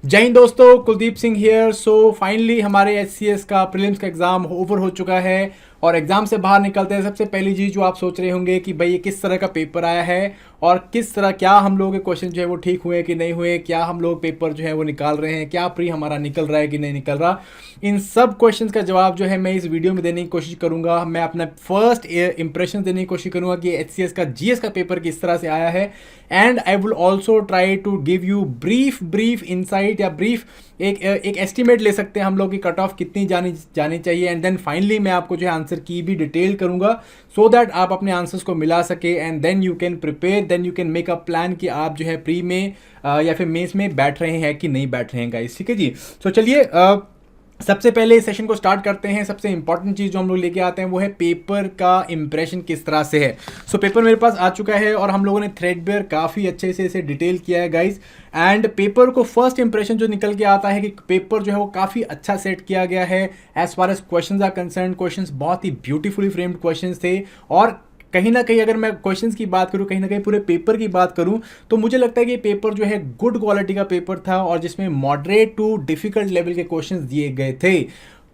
जय हिंद दोस्तों, Kuldeep Singh here. So finally हमारे एचसीएस का प्रीलिम्स का एग्ज़ाम ओवर हो चुका है और एग्ज़ाम से बाहर निकलते हैं सबसे पहली चीज़ जो आप सोच रहे होंगे कि भाई ये किस तरह का पेपर आया है और किस तरह क्या हम लोगों के क्वेश्चन जो है वो ठीक हुए कि नहीं हुए, क्या हम लोग पेपर जो है वो निकाल रहे हैं, क्या प्री हमारा निकल रहा है कि नहीं निकल रहा। इन सब क्वेश्चंस का जवाब जो है मैं इस वीडियो में देने की कोशिश करूंगा। मैं अपना फर्स्ट इंप्रेशन देने की कोशिश करूंगा कि एचसीएस का जीएस का पेपर किस तरह से आया है। And I will also try to give you brief insight या ब्रीफ एक एस्टिमेट ले सकते हैं हम लोग की कट ऑफ कितनी जानी चाहिए। एंड देन फाइनली मैं आपको जो है आंसर की भी डिटेल करूंगा सो दैट आप अपने आंसर्स को मिला सके and then you can prepare, then you can make a plan कि आप जो है प्री में या फिर मेंस में बैठ रहे हैं कि नहीं बैठ रहे हैं गाइस। ठीक है जी। तो चलिए सबसे पहले इस सेशन को स्टार्ट करते हैं। सबसे इंपॉर्टेंट चीज़ जो हम लोग लेके आते हैं वो है पेपर का इंप्रेशन किस तरह से है। सो पेपर मेरे पास आ चुका है और हम लोगों ने थ्रेडबेयर काफ़ी अच्छे से इसे डिटेल किया है गाइस। एंड पेपर को फर्स्ट इंप्रेशन जो निकल के आता है कि पेपर जो है वो काफ़ी अच्छा सेट किया गया है। As far as questions are concern, questions बहुत ही ब्यूटीफुली फ्रेम्ड क्वेश्चंस थे और कहीं ना कहीं अगर मैं क्वेश्चंस की बात करूं, कहीं ना कहीं पूरे पेपर की बात करूं तो मुझे लगता है कि पेपर जो है गुड क्वालिटी का पेपर था और जिसमें मॉडरेट टू डिफिकल्ट लेवल के क्वेश्चंस दिए गए थे।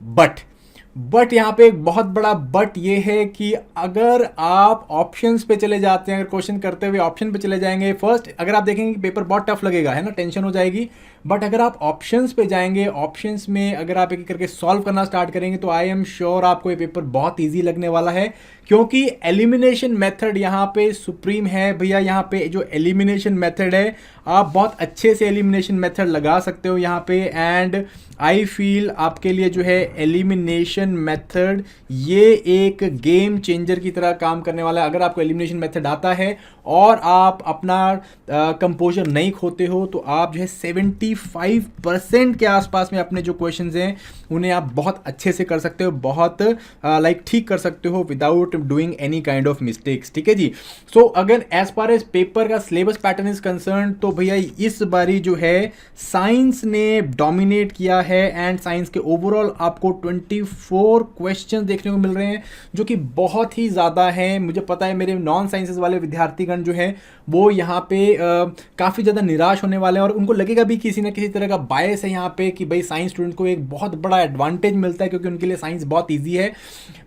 बट यहाँ पे एक बहुत बड़ा बट ये है कि अगर आप ऑप्शंस पे चले जाते हैं, अगर क्वेश्चन करते हुए ऑप्शन पे चले जाएंगे, फर्स्ट अगर आप देखेंगे कि पेपर बहुत टफ लगेगा, है ना, टेंशन हो जाएगी। बट अगर आप ऑप्शंस पे जाएंगे, ऑप्शंस में अगर आप एक एक करके सॉल्व करना स्टार्ट करेंगे तो आई एम श्योर आपको ये पेपर बहुत ईजी लगने वाला है, क्योंकि एलिमिनेशन मेथड यहाँ पे सुप्रीम है भैया। यहाँ पे जो एलिमिनेशन मेथड है आप बहुत अच्छे से एलिमिनेशन मेथड लगा सकते हो यहाँ पे। एंड आई फील आपके लिए जो है एलिमिनेशन मेथड ये एक गेम चेंजर की तरह काम करने वाला है। अगर आपको एलिमिनेशन मेथड आता है और आप अपना कंपोजर नहीं खोते हो तो आप जो है 75% के आसपास में अपने जो क्वेश्चंस हैं उन्हें आप बहुत अच्छे से कर सकते हो, बहुत ठीक कर सकते हो without doing any kind of mistakes. ठीक है जी। सो अगर एज फार एज पेपर का सिलेबस पैटर्न इज कंसर्न तो भैया इस बारी जो है साइंस ने डोमिनेट किया है एंड साइंस के ओवरऑल आपको 24 क्वेश्चन देखने को मिल रहे हैं जो कि बहुत ही ज़्यादा है। मुझे पता है मेरे नॉन साइंसेस वाले विद्यार्थीगण जो है वो यहाँ पे काफ़ी ज़्यादा निराश होने वाले हैं और उनको लगेगा भी किसी ना किसी तरह का बायस है यहाँ पे कि भाई साइंस स्टूडेंट को एक बहुत बड़ा एडवांटेज मिलता है क्योंकि उनके लिए साइंस बहुत ईजी है।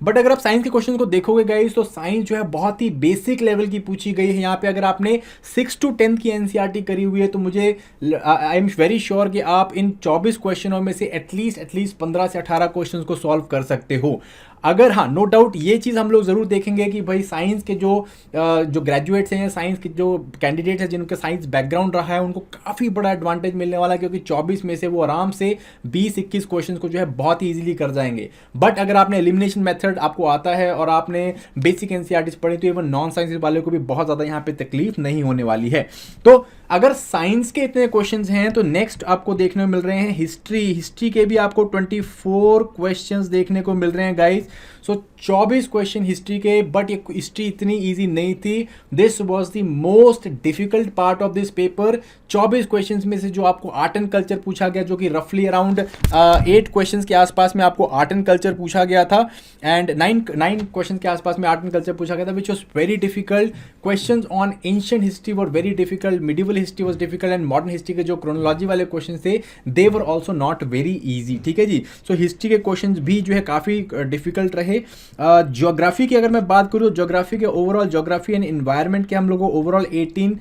बट अगर आप साइंस के क्वेश्चन को देखोगे गाइस तो साइंस जो है बहुत ही बेसिक लेवल की पूछी गई है यहाँ पे। अगर आपने 6 to 10 की एनसीईआरटी करी हुई है तो मुझे आई एम वेरी श्योर कि आप इन 24 क्वेश्चनों में से एटलीस्ट 15 से 18 क्वेश्चंस को सॉल्व कर सकते हो। अगर हाँ, नो डाउट ये चीज़ हम लोग ज़रूर देखेंगे कि भाई साइंस के जो ग्रेजुएट्स हैं, साइंस के जो कैंडिडेट्स हैं जिनका साइंस बैकग्राउंड रहा है उनको काफ़ी बड़ा एडवांटेज मिलने वाला है, क्योंकि 24 में से वो आराम से 20-21 क्वेश्चंस को जो है बहुत ही ईजिली कर जाएंगे। बट अगर आपने एलिमिनेशन मेथड आपको आता है और आपने बेसिक एनसीईआरटीज पढ़ी तो इवन नॉन साइंस वाले को भी बहुत ज़्यादा यहाँ पे तकलीफ नहीं होने वाली है। तो अगर साइंस के इतने क्वेश्चंस हैं तो नेक्स्ट आपको देखने को मिल रहे हैं हिस्ट्री के भी आपको 24 क्वेश्चंस देखने को मिल रहे हैं गाइस। सो 24 क्वेश्चन हिस्ट्री के, बट ये हिस्ट्री इतनी इजी नहीं थी। This was the most difficult part of this paper. 24 questions में से जो आपको आर्ट एंड कल्चर पूछा गया, जो कि रफली अराउंड 8 क्वेश्चंस के आसपास में आपको आर्ट एंड कल्चर पूछा गया था एंड 9 क्वेश्चन के आसपास में आर्ट एंड कल्चर पूछा गया था, which was very difficult. Question on ancient history were very difficult, medieval history was difficult and modern history के जो क्रोनोलॉजी वाले क्वेश्चन थे they were also not very easy. ठीक है जी। सो हिस्ट्री के क्वेश्चन भी जो है काफ़ी डिफिकल्ट रहे। ज्योग्राफी की अगर मैं बात करूँ, ज्योग्राफी के ओवरऑल ज्योग्राफी एंड एनवायरनमेंट के हम लोगों को ओवरऑल 18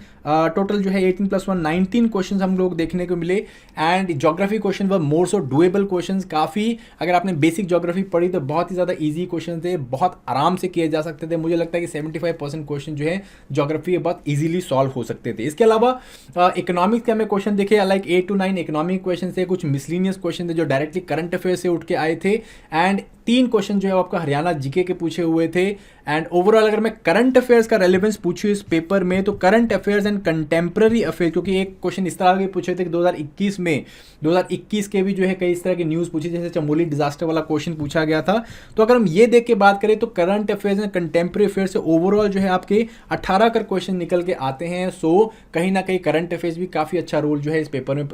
टोटल जो है 18 + 1 19 क्वेश्चन हम लोग देखने को मिले। एंड ज्योग्राफी क्वेश्चन व मोर सो डुएबल क्वेश्चन, काफ़ी अगर आपने बेसिक ज्योग्राफी पढ़ी तो बहुत ही ज़्यादा ईजी क्वेश्चन थे, बहुत आराम से किए जा सकते थे। मुझे लगता है कि 75% क्वेश्चन जो है ज्योग्राफी बहुत ईजिली सॉल्व हो सकते थे। इसके अलावा इकोनॉमिक्स के हमें क्वेश्चन देखे लाइक 8 to 9 इकोनॉमिक क्वेश्चन थे, कुछ मिसलिनियस क्वेश्चन थे जो डायरेक्टली करंट अफेयर से उठ के आए थे एंड 3 क्वेश्चन जो है आपका हरियाणा जीके के पूछे हुए थे। एंड ओवरऑल अगर मैं करंट अफेयर्स का रेलेवेंस पूछूं इस पेपर में तो current affairs and contemporary affair, क्योंकि एक क्वेश्चन इस तरह के पूछे थे कि 2021 के भी जो है कई इस तरह की न्यूज़ पूछी, जैसे चमोली डिजास्टर वाला क्वेश्चन पूछा गया था। तो अगर हम ये देख के बात करें तो current affairs and contemporary affairs से ओवरऑल जो है आपके 18 कर क्वेश्चन निकल के आते हैं। सो कहीं ना कहीं करंट अफेयर्स भी काफ़ी अच्छा रोल जो है इस पेपर में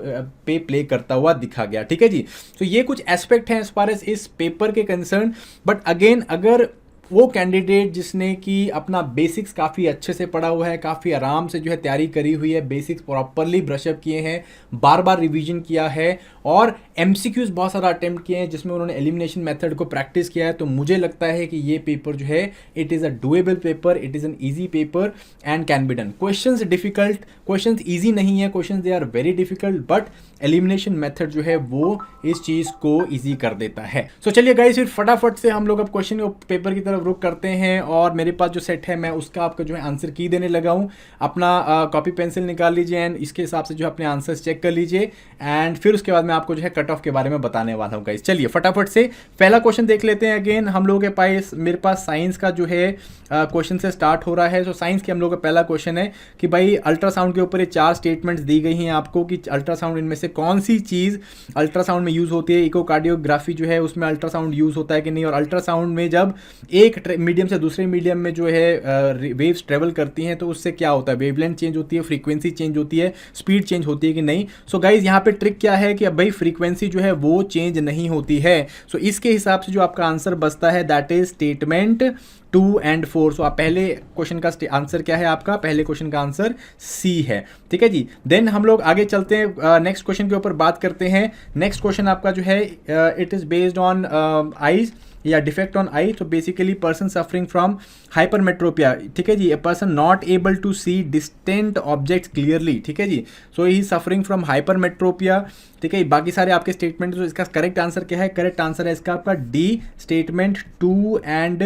प्ले करता हुआ दिखा गया। ठीक है जी। तो ये कुछ एस्पेक्ट हैं एज फार एज इस पेपर के कंसर्न। बट अगेन अगर वो कैंडिडेट जिसने कि अपना बेसिक्स काफ़ी अच्छे से पढ़ा हुआ है, काफ़ी आराम से जो है तैयारी करी हुई है, बेसिक्स प्रॉपरली ब्रशअप किए हैं, बार बार रिवीजन किया है और एमसीक्यूज बहुत सारा अटेम्प्ट किए हैं जिसमें उन्होंने एलिमिनेशन मेथड को प्रैक्टिस किया है, तो मुझे लगता है कि ये पेपर जो है it is a doable paper, it is an easy paper and can be done. Questions difficult, questions easy नहीं है, questions they are very difficult, but elimination method जो है वो इस चीज़ को ईजी कर देता है। सो चलिए गाइस, फिर फटाफट से हम लोग अब क्वेश्चन पेपर की तरफ रुक करते हैं और मेरे पास जो सेट है मैं उसका आपका जो है आंसर की देने लगा हूँ। अपना कॉपी पेंसिल निकाल लीजिए एंड इसके हिसाब से जो है अपने आंसर्स चेक कर लीजिए एंड फिर उसके बाद मैं आपको जो है कट ऑफ के बारे में बताने वाला हूँ गाइस। चलिए फटाफट से पहला क्वेश्चन देख लेते हैं। अगेन हम लोगों के पास, मेरे पास साइंस का जो है क्वेश्चन से स्टार्ट हो रहा है। सो साइंस के हम लोग का पहला क्वेश्चन है कि भाई अल्ट्रासाउंड के ऊपर ये 4 स्टेटमेंट्स दी गई हैं आपको कि अल्ट्रासाउंड इनमें से कौन सी चीज़ अल्ट्रासाउंड में यूज़ होती है। इकोकार्डियोग्राफी जो है उसमें अल्ट्रासाउंड यूज़ होता है कि नहीं, और अल्ट्रासाउंड में जब एक मीडियम से दूसरे मीडियम में जो है वेव्स ट्रेवल करती हैं तो उससे क्या होता है, वेवलेंथ चेंज होती है, फ्रीक्वेंसी चेंज होती है, स्पीड चेंज होती है कि नहीं। सो गाइज यहाँ पे ट्रिक क्या है कि अब भाई फ्रीक्वेंसी जो है वो चेंज नहीं होती है। सो इसके हिसाब से जो आपका आंसर बचता है दैट इज स्टेटमेंट 2 and 4। सो आप पहले क्वेश्चन का आंसर क्या है, आपका पहले क्वेश्चन का आंसर सी है। ठीक है जी, देन हम लोग आगे चलते हैं, नेक्स्ट क्वेश्चन के ऊपर बात करते हैं। नेक्स्ट क्वेश्चन आपका जो है it is based on eyes या डिफेक्ट ऑन आई। तो basically person suffering from hypermetropia, ठीक है जी, a person not able to see distant objects clearly, ठीक है जी, so he suffering from hypermetropia. ठीक है, बाकी सारे आपके स्टेटमेंट, तो इसका करेक्ट आंसर क्या है, करेक्ट आंसर है इसका आपका डी, स्टेटमेंट 2 and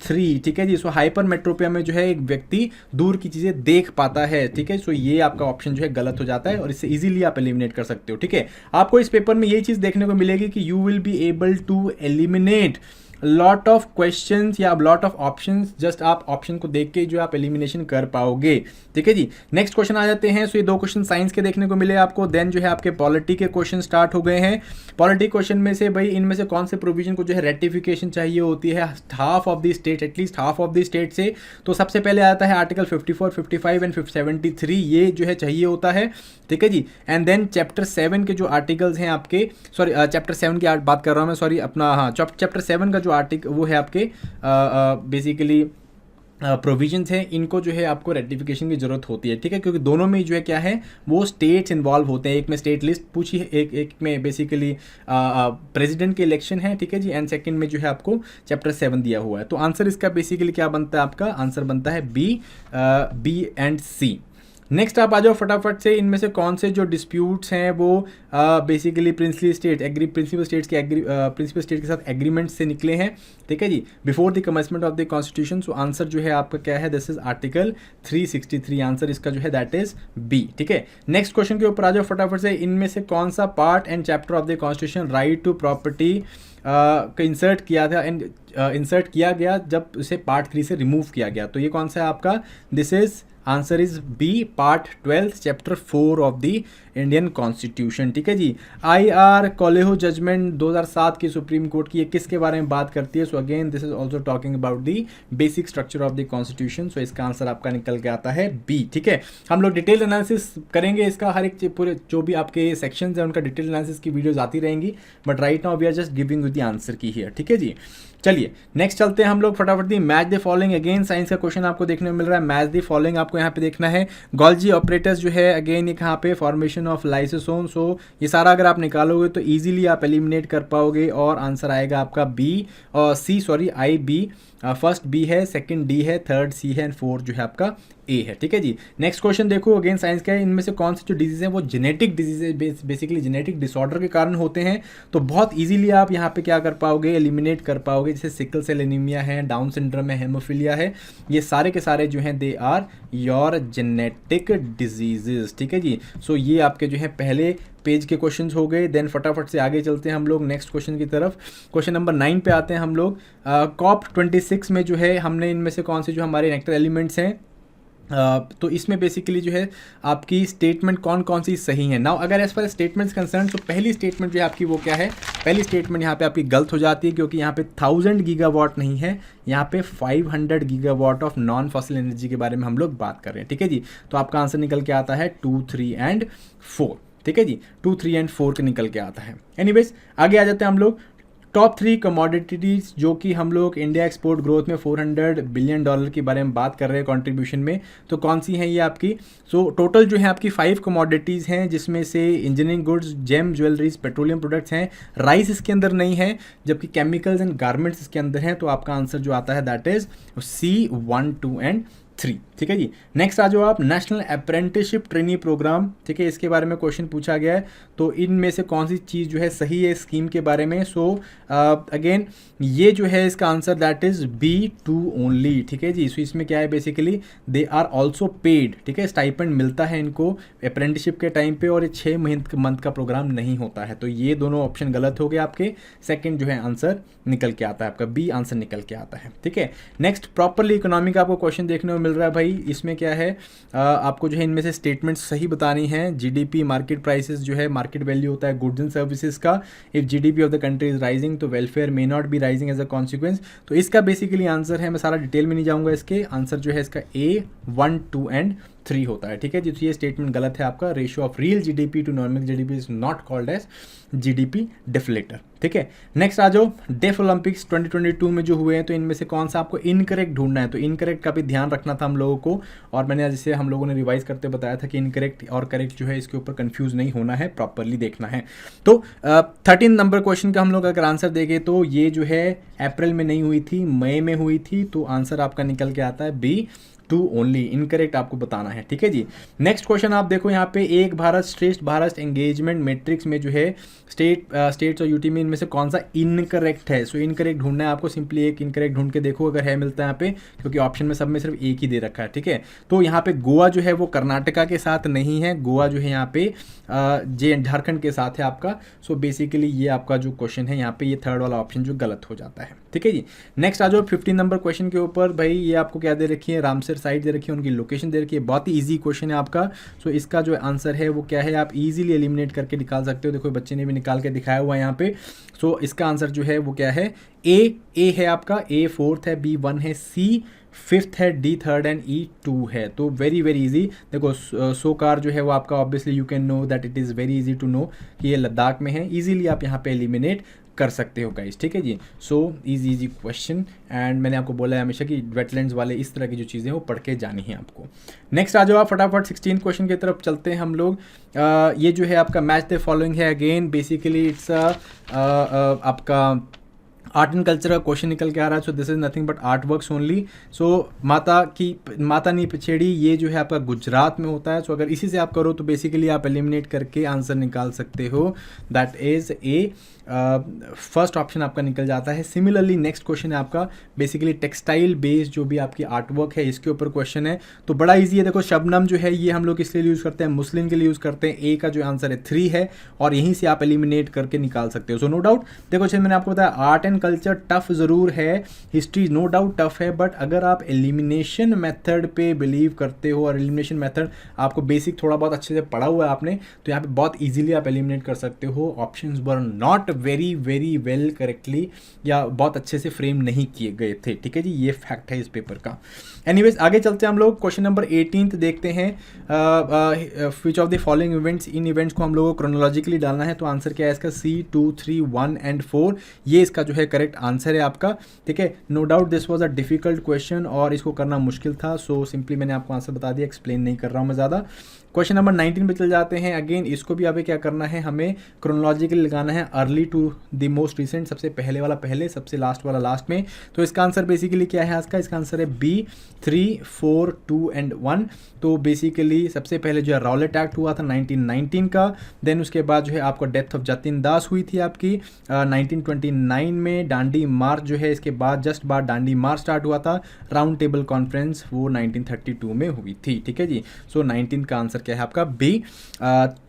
3। ठीक है जी, सो हाइपरमेट्रोपिया में जो है एक व्यक्ति दूर की चीज़ें देख पाता है। ठीक है, सो ये आपका ऑप्शन जो है गलत हो जाता है और इससे इजीली आप एलिमिनेट कर सकते हो। ठीक है, आपको इस पेपर में ये चीज़ देखने को मिलेगी कि you will be able to eliminate lot of questions या लॉट ऑफ ऑप्शंस, जस्ट आप ऑप्शन को देख के जो आप एलिमिनेशन कर पाओगे। ठीक है जी, नेक्स्ट क्वेश्चन आ जाते हैं। सो ये 2 क्वेश्चन साइंस के देखने को मिले आपको। देन जो है आपके पॉलिटी के क्वेश्चन स्टार्ट हो गए हैं। पॉलिटी क्वेश्चन में से भाई इनमें से कौन से प्रोविजन को जो है रेटिफिकेशन चाहिए होती है half of the state, at least half of the state से। तो सबसे पहले आता है आर्टिकल 54, 55 एंड 73, ये जो है चाहिए होता है। ठीक है जी, एंड देन चैप्टर 7 के जो आर्टिकल्स हैं आपके, सॉरी चैप्टर 7 की बात कर रहा हूँ मैं, सॉरी अपना, हाँ चैप्टर 7 का जो आर्टिकल वो है आपके बेसिकली प्रोविजंस हैं, इनको जो है आपको रेटिफिकेशन की जरूरत होती है। ठीक है, क्योंकि दोनों में जो है क्या है वो स्टेट्स इन्वॉल्व होते हैं। एक में स्टेट लिस्ट पूछी है, एक में बेसिकली प्रेसिडेंट के इलेक्शन है। ठीक है जी, एंड सेकंड में जो है आपको चैप्टर 7 दिया हुआ है। तो आंसर इसका बेसिकली क्या बनता है, आपका आंसर बनता है बी एंड सी। नेक्स्ट आप आ जाओ फटाफट से, इनमें से कौन से जो डिस्प्यूट्स हैं वो बेसिकली प्रिंसिपल स्टेट्स के साथ एग्रीमेंट से निकले हैं। ठीक है जी, before the commencement of the constitution. So answer जो है आपका क्या है, दिस इज आर्टिकल 363, आंसर इसका जो है दैट इज बी। ठीक है, नेक्स्ट क्वेश्चन के ऊपर आ जाओ फटाफट से, इनमें से कौन सा part and chapter of the constitution right to property insert किया था एंड इंसर्ट किया गया जब उसे पार्ट 3 से रिमूव किया गया। तो ये कौन सा है आपका, this is answer is B, part 12 chapter 4 of the Indian constitution. ठीक है जी, IR कोलेहो जजमेंट 2007 की सुप्रीम कोर्ट की, ये किसके बारे में बात करती है। So again this is also talking about the basic structure of the constitution. So इसका आंसर आपका निकल के आता है बी। ठीक है, हम लोग डिटेल एनालिसिस करेंगे इसका, हर एक पूरे जो भी आपके सेक्शंस हैं उनका डिटेल एनालिसिस की वीडियोज आती रहेंगी, but right now we are just giving you the answer key here. ठीक है जी, चलिए नेक्स्ट चलते हैं हम लोग फटाफट दी। Match the following, again science का क्वेश्चन आपको देखने को मिल रहा है। मैच द फॉलोइंग आपको यहाँ पे देखना है। गोल्जी ऑपरेटर्स जो है अगेन ये कहाँ पे, फॉर्मेशन ऑफ लाइसोसोम। सो ये सारा अगर आप निकालोगे तो इजीली आप एलिमिनेट कर पाओगे और आंसर आएगा आपका बी और C, sorry I B. First B है, सेकंड डी है, थर्ड सी है एंड फोर्थ जो है आपका ए है। ठीक है जी, नेक्स्ट क्वेश्चन देखो, अगेन साइंस का है, इनमें से कौन से जो डिजीज हैं वो genetic disease, basically genetic disorder के कारण होते हैं। तो बहुत इजीली आप यहाँ पे क्या कर पाओगे, एलिमिनेट कर पाओगे। जैसे सिकल सेल एनीमिया है, डाउन सिंड्रोम है, हेमोफीलिया है, ये सारे के सारे जो हैं they are your genetic diseases. ठीक है जी, सो ये आपके जो है पहले पेज के क्वेश्चंस हो गए। देन फटाफट से आगे चलते हैं हम लोग नेक्स्ट क्वेश्चन की तरफ। क्वेश्चन नंबर 9 पे आते हैं हम लोग। COP26 में जो है हमने इनमें से कौन से जो हमारे नेक्टर एलिमेंट्स हैं, तो इसमें बेसिकली जो है आपकी स्टेटमेंट कौन कौन सी सही है। नाउ अगर एज फार स्टेटमेंट्स कंसर्न, तो पहली स्टेटमेंट जो है आपकी वो क्या है, पहली स्टेटमेंट यहाँ पे आपकी गलत हो जाती है, क्योंकि यहाँ पे 1000 गीगावाट नहीं है, यहाँ पे 500 gigawatt of non fossil energy के बारे में हम लोग बात कर रहे हैं। ठीक है जी, तो आपका आंसर निकल के आता है 2, 3 and 4। ठीक है जी, 2, 3 and 4 के निकल के आता है। एनीवेज आगे आ जाते हैं हम लोग। टॉप 3 कमोडिटीज जो कि हम लोग इंडिया एक्सपोर्ट ग्रोथ में $400 बिलियन के बारे में बात कर रहे हैं कंट्रीब्यूशन में, तो कौन सी हैं ये आपकी? सो टोटल जो है आपकी 5 कमोडिटीज़ हैं, जिसमें से engineering goods, gem jewelleries, petroleum products हैं, राइस इसके अंदर नहीं है, जबकि केमिकल्स एंड गारमेंट्स इसके अंदर हैं। तो आपका आंसर जो आता है दैट इज C1, 2 एंड 3। ठीक है जी। नेक्स्ट आ जाओ आप, नेशनल अप्रेंटिसशिप ट्रेनी प्रोग्राम। ठीक है, इसके बारे में क्वेश्चन पूछा गया है, तो इनमें से कौन सी चीज़ जो है सही है स्कीम के बारे में? सो अगेन ये जो है इसका answer that is B2 only. ठीक है जी। सो इसमें क्या है, basically they are also paid. ठीक है, स्टाइपेंड मिलता है इनको अप्रेंटिसशिप के टाइम पे, और ये 6 मंथ का प्रोग्राम नहीं होता है। तो ये दोनों ऑप्शन गलत हो गए आपके। सेकेंड जो है आंसर निकल के आता है आपका B आंसर निकल के आता है। ठीक है, नेक्स्ट प्रॉपरली इकोनॉमी का आपको क्वेश्चन देखने को मिल रहा है भाई। इसमें क्या है, आपको जो है इनमें से स्टेटमेंट सही बतानी है। जीडीपी मार्केट प्राइसेस जो है मार्केट वैल्यू होता है गुड्स एंड सर्विसेज का। If GDP of the country is rising तो welfare may not be rising as a consequence. तो इसका बेसिकली आंसर है, मैं सारा डिटेल में नहीं जाऊंगा, इसके आंसर जो है इसका A1, 2 एंड 3 होता है। ठीक है जी। तो ये स्टेटमेंट गलत है आपका। Ratio of real GDP to nominal GDP is not called as GDP deflator. ठीक है, नेक्स्ट आ जाओ, डेफ ओलंपिक्स 2022 में जो हुए हैं, तो इनमें से कौन सा आपको इनकरेक्ट ढूंढना है? तो इनकरेक्ट का भी ध्यान रखना था हम लोगों को, और मैंने जैसे हम लोगों ने रिवाइज करते बताया था कि इनकरेक्ट और करेक्ट जो है इसके ऊपर कंफ्यूज नहीं होना है, प्रॉपरली देखना है। तो 13 नंबर क्वेश्चन का हम लोग अगर आंसर देंगे तो ये जो है अप्रैल में नहीं हुई थी, मई में हुई थी। तो आंसर आपका निकल के आता है B2 ओनली। इनकरेक्ट आपको बताना है। ठीक है जी। नेक्स्ट क्वेश्चन आप देखो यहाँ पे, एक भारत श्रेष्ठ भारत एंगेजमेंट मैट्रिक्स में जो है स्टेट्स और यूटी में इनमें से कौन सा इनकरेक्ट है? सो इनकरेक्ट ढूंढना है आपको। सिंपली एक इनकरेक्ट ढूंढ के देखो अगर है मिलता है यहाँ पे, क्योंकि ऑप्शन में सब में सिर्फ एक ही दे रखा है। ठीक है, तो यहाँ पे गोवा जो है वो कर्नाटका के साथ नहीं है, गोवा जो है यहाँ पे झारखंड के साथ है आपका। सो बेसिकली ये आपका जो क्वेश्चन है यहाँ पे, ये थर्ड वाला ऑप्शन जो गलत हो जाता है। ठीक है जी। नेक्स्ट आ जाओ 15 नंबर क्वेश्चन के ऊपर। भाई ये आपको क्या दे रखी है, रामसर साइट दे रखी है, उनकी लोकेशन दे रखी है। बहुत ही ईजी क्वेश्चन है आपका। सो इसका जो आंसर है वो क्या है, आप इजीली एलिमिनेट करके निकाल सकते हो। देखो बच्चे ने भी निकाल के दिखाया हुआ है यहाँ पे। सो इसका आंसर जो है वो क्या है, ए है आपका, A 4th है, B 1 है, C 5th है, D 3rd एंड E 2 है। तो वेरी वेरी इजी। देखो सो कार जो है वो आपका obviously you can know that it is very easy to know कि ये लद्दाख में है। इजीली आप यहाँ पे एलिमिनेट कर सकते हो गाइस। ठीक है जी। सो इजी क्वेश्चन, एंड मैंने आपको बोला है हमेशा कि वेटलैंड्स वाले इस तरह की जो चीज़ें हैं वो पढ़ के जानी है आपको। नेक्स्ट आ जाओ आप फटाफट 16 क्वेश्चन की तरफ चलते हैं हम लोग। ये जो है आपका मैच द फॉलोइंग है। अगेन बेसिकली इट्स आपका आर्ट एंड कल्चर का क्वेश्चन निकल के आ रहा है। So this is nothing but art works only. So माता नी पिछेड़ी ये जो है आपका गुजरात में होता है। सो अगर इसी से आप करो तो बेसिकली आप एलिमिनेट करके आंसर निकाल सकते हो। That is a first option आपका निकल जाता है। सिमिलरली नेक्स्ट क्वेश्चन है आपका बेसिकली टेक्सटाइल बेस्ड जो भी आपकी आर्ट वर्क है इसके ऊपर क्वेश्चन है। तो बड़ा इजी है। देखो शबनम जो है ये हम लोग किस लिए यूज़ करते हैं, मुस्लिम के लिए यूज़ करते हैं। ए का जो आंसर है 3 है, और यहीं से आप एलिमिनेट करके निकाल सकते हो। सो नो डाउट देखो चलिए मैंने आपको बताया आर्ट एंड कल्चर टफ ज़रूर है, हिस्ट्री नो डाउट टफ है, बट अगर आप एलिमिनेशन मेथड पे बिलीव करते हो और एलिमिनेशन मेथड आपको बेसिक थोड़ा बहुत अच्छे से पढ़ा हुआ है आपने, तो यहाँ पे बहुत इजीली आप एलिमिनेट कर सकते हो। Options were not very very well correctly या बहुत अच्छे से फ्रेम नहीं किए गए थे। ठीक है जी, ये फैक्ट है इस पेपर का। एनीवेज आगे चलते हैं हम लोग। क्वेश्चन नंबर 18 देखते हैं। विच of the following events, in events को हम लोगों को क्रोनोलॉजिकली डालना है। तो आंसर क्या है इसका, C 2 3 1 एंड 4। ये इसका जो है करेक्ट आंसर है आपका। ठीक है, no doubt this was a difficult question और इसको करना मुश्किल था। सो सिंपली मैंने आपको आंसर बता दिया, एक्सप्लेन नहीं कर रहा हूँ मैं ज़्यादा। क्वेश्चन नंबर 19 पे चल जाते हैं। अगेन इसको भी अभी क्या करना है, हमें क्रोनोलॉजिकली लगाना है, early to the most recent, सबसे पहले वाला पहले, सबसे लास्ट वाला लास्ट में। तो इसका आंसर बेसिकली क्या है इसका आंसर है B 3 4 2 एंड 1। तो बेसिकली सबसे पहले जो है राउलेट एक्ट हुआ था 1919 का। देन उसके बाद जो है आपको डेथ ऑफ जतिन दास हुई थी आपकी 1929 में। डांडी मार्च जो है इसके बाद जस्ट बाद डांडी मार्च स्टार्ट हुआ था। राउंड टेबल कॉन्फ्रेंस वो 1932 में हुई थी। ठीक है जी। सो 19 का आंसर क्या है आपका B